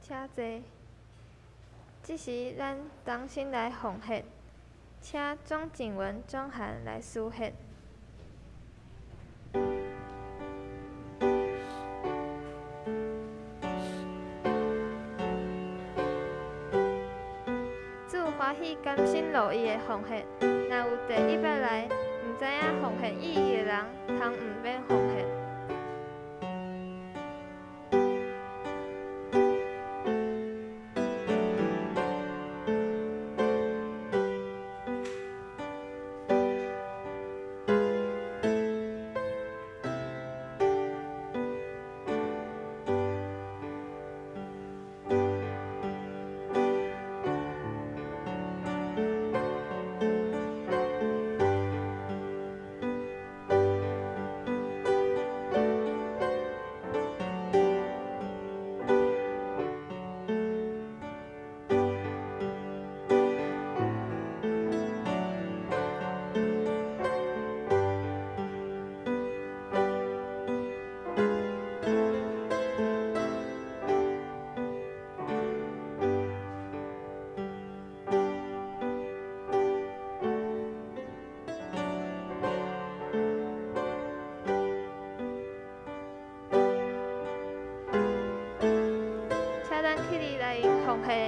请坐。即时咱重新来奉献，请庄静文、庄涵来书献。祝欢喜甘心乐意的奉献，若有第100来，毋知影奉献意义的人，通毋免奉献。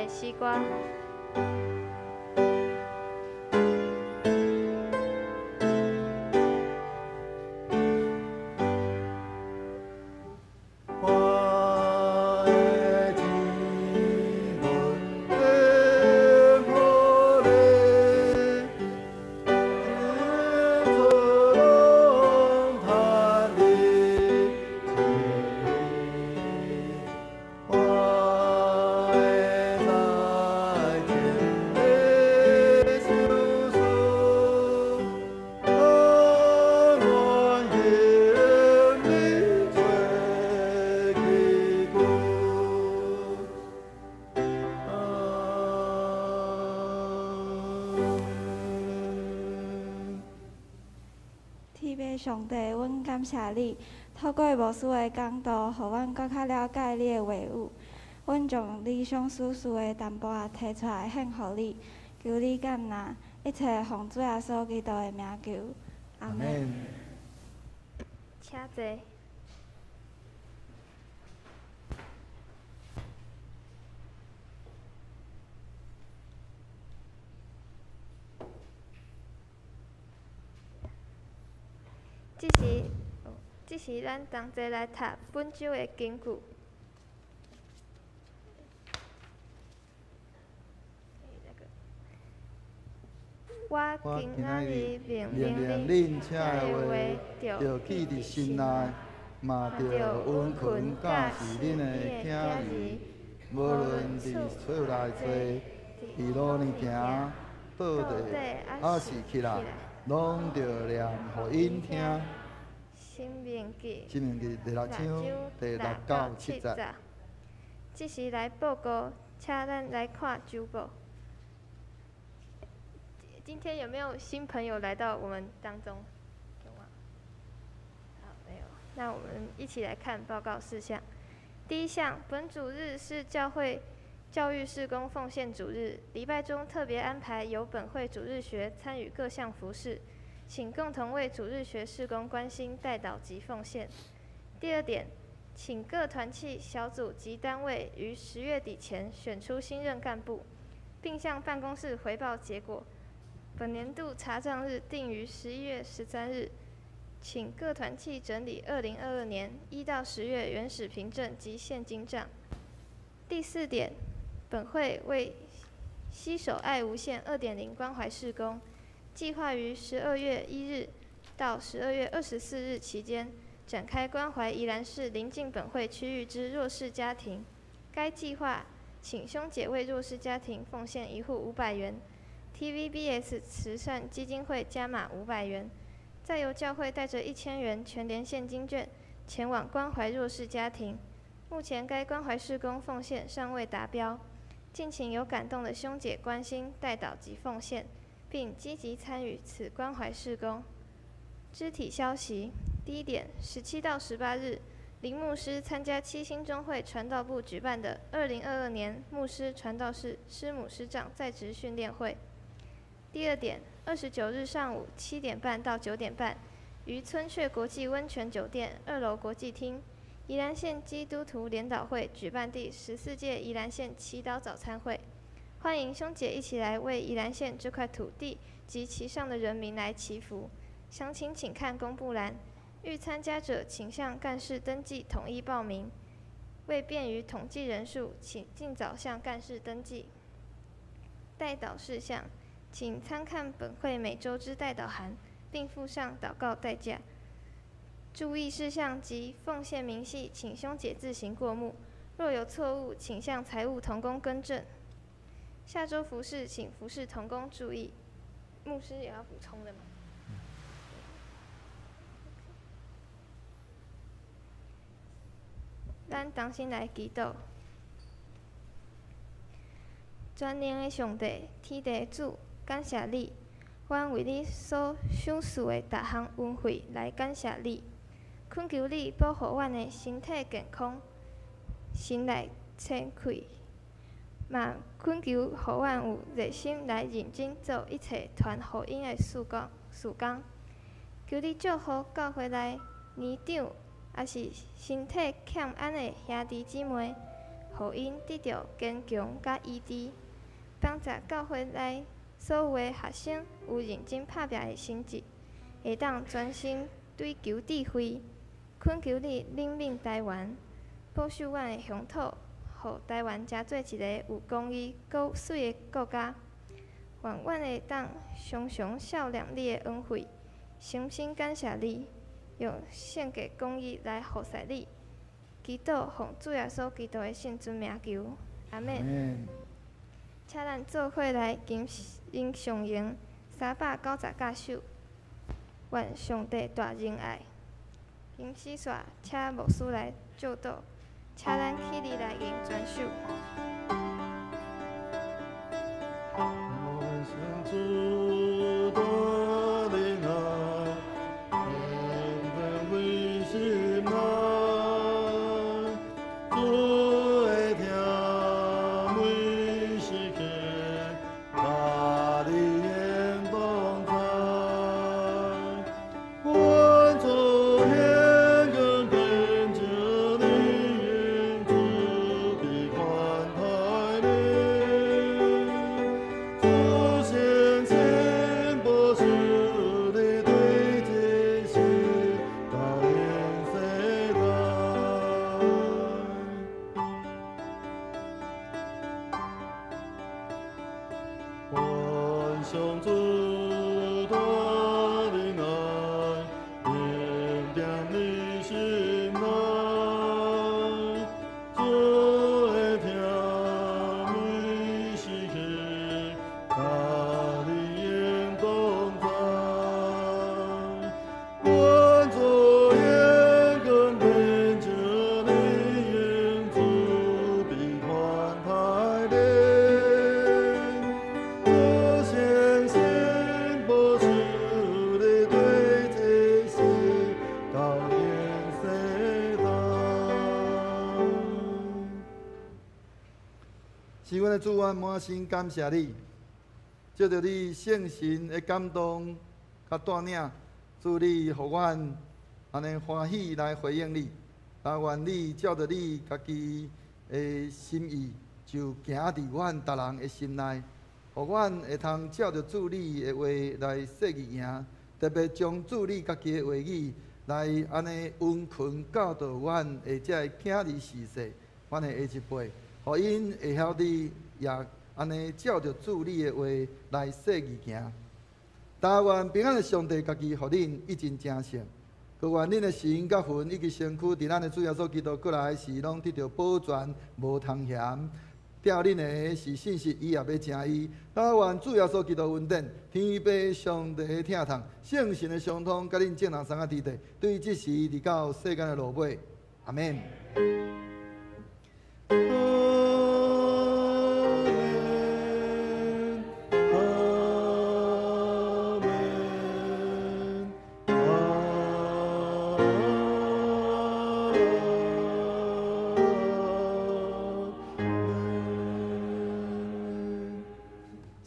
西瓜。上帝，阮感谢你，透过无私的讲道，互阮更较了解你的话语。阮将理想事事的淡薄仔摕出来献互你，求你感纳，一切奉主耶稣基督的名求。阿门。请坐。即时咱同齐来读本周的经句。我今仔日命令恁这话，着记伫心内，嘛着温存教是恁的囝儿，无论伫厝内坐，伫路呢行，倒地还是起来，拢着念互因听。生命记第6章第6到7节。即时来报告，请咱来看周报。今天有没有新朋友来到我们当中？有吗？好，没有。那我们一起来看报告事项。第一项，本主日是教会教育事工奉献主日，礼拜中特别安排由本会主日学参与各项服事。请共同为主日学事工关心代祷及奉献。第二点，请各团契小组及单位于10月底前选出新任干部，并向办公室回报结果。本年度查账日定于11月13日。请各团契整理2022年1到10月原始凭证及现金账。第四点，本会为携手爱无限2.0关怀事工。计划于12月1日到12月24日期间展开关怀宜兰市邻近本会区域之弱势家庭。该计划请兄姐为弱势家庭奉献一户500元 ，TVBS 慈善基金会加码500元，再由教会带着1000元全联现金券前往关怀弱势家庭。目前该关怀事工奉献尚未达标，敬请有感动的兄姐关心代祷及奉献，并积极参与此关怀事工。肢体消息：第一点，17到18日，林牧师参加七星中会传道部举办的2022年牧师传道士师母师长在职训练会。第二点，29日上午7点半到9点半，于春雀国际温泉酒店2楼国际厅，宜兰县基督徒联祷会举办第14届宜兰县祈祷早餐会。欢迎兄姐一起来为宜兰县这块土地及其上的人民来祈福。详情请看公布栏。欲参加者请向干事登记统一报名，为便于统计人数，请尽早向干事登记。代祷事项，请参看本会每周之代祷函，并附上祷告代价。注意事项及奉献明细，请兄姐自行过目。若有错误，请向财务同工更正。下周服事，请服事同工注意。牧师有要补充的吗？咱同心来祈祷。全能的上帝，天地主，感谢你，阮为你所赏赐的逐项恩惠来感谢你。恳求你保护阮的身体健康，心内清气，嘛恳求互阮有热心来认真做一切传福音的事工。求你祝福教会内年长，也是身体欠安的兄弟姊妹，互因得到坚强甲医治，帮助教会内所有的学生有认真打拼的成绩，会当专心追求智慧。恳求你领领台湾，保守阮的乡土，互台湾成做一个有公义、够水的国家。愿阮会当常常效念你的恩惠，诚心感谢你。用献给公义来服侍你，祈祷奉主耶稣基督的圣尊名求，阿门。请咱做伙来吟上咏390甲首，愿上帝大仁爱。吟诗煞，请牧师来教导，请咱起立来吟全首。是阮的主，阮满心感谢你，借着你圣神的感动甲带领，祝你予阮安尼欢喜来回应你。但愿你照着你家己的心意，就行伫阮逐人的心内，予阮会通照着主你的话来说语行，特别将主你家己的话语来安尼温存教导阮的这囝儿时势，阮的下一辈。互因会晓得也安尼照着主你的话来说语行。但愿平安的上帝家己互恁一尽正诚，佮愿恁的心甲魂以及身躯，伫咱的主耶稣基督过来时，拢得到保全，无通嫌。吊恁的是信息，伊也要正义。但愿主耶稣基督恩典、天父上帝的疼痛、圣神的相通，甲恁正人三个地地，对即时直到世间的落尾。阿门。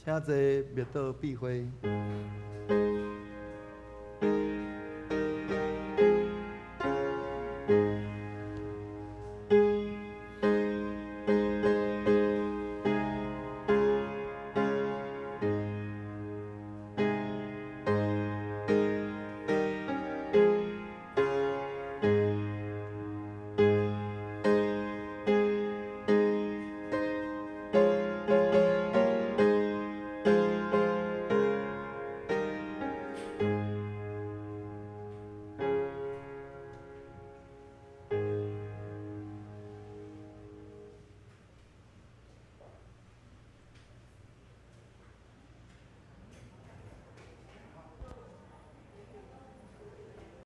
请坐灭道避讳。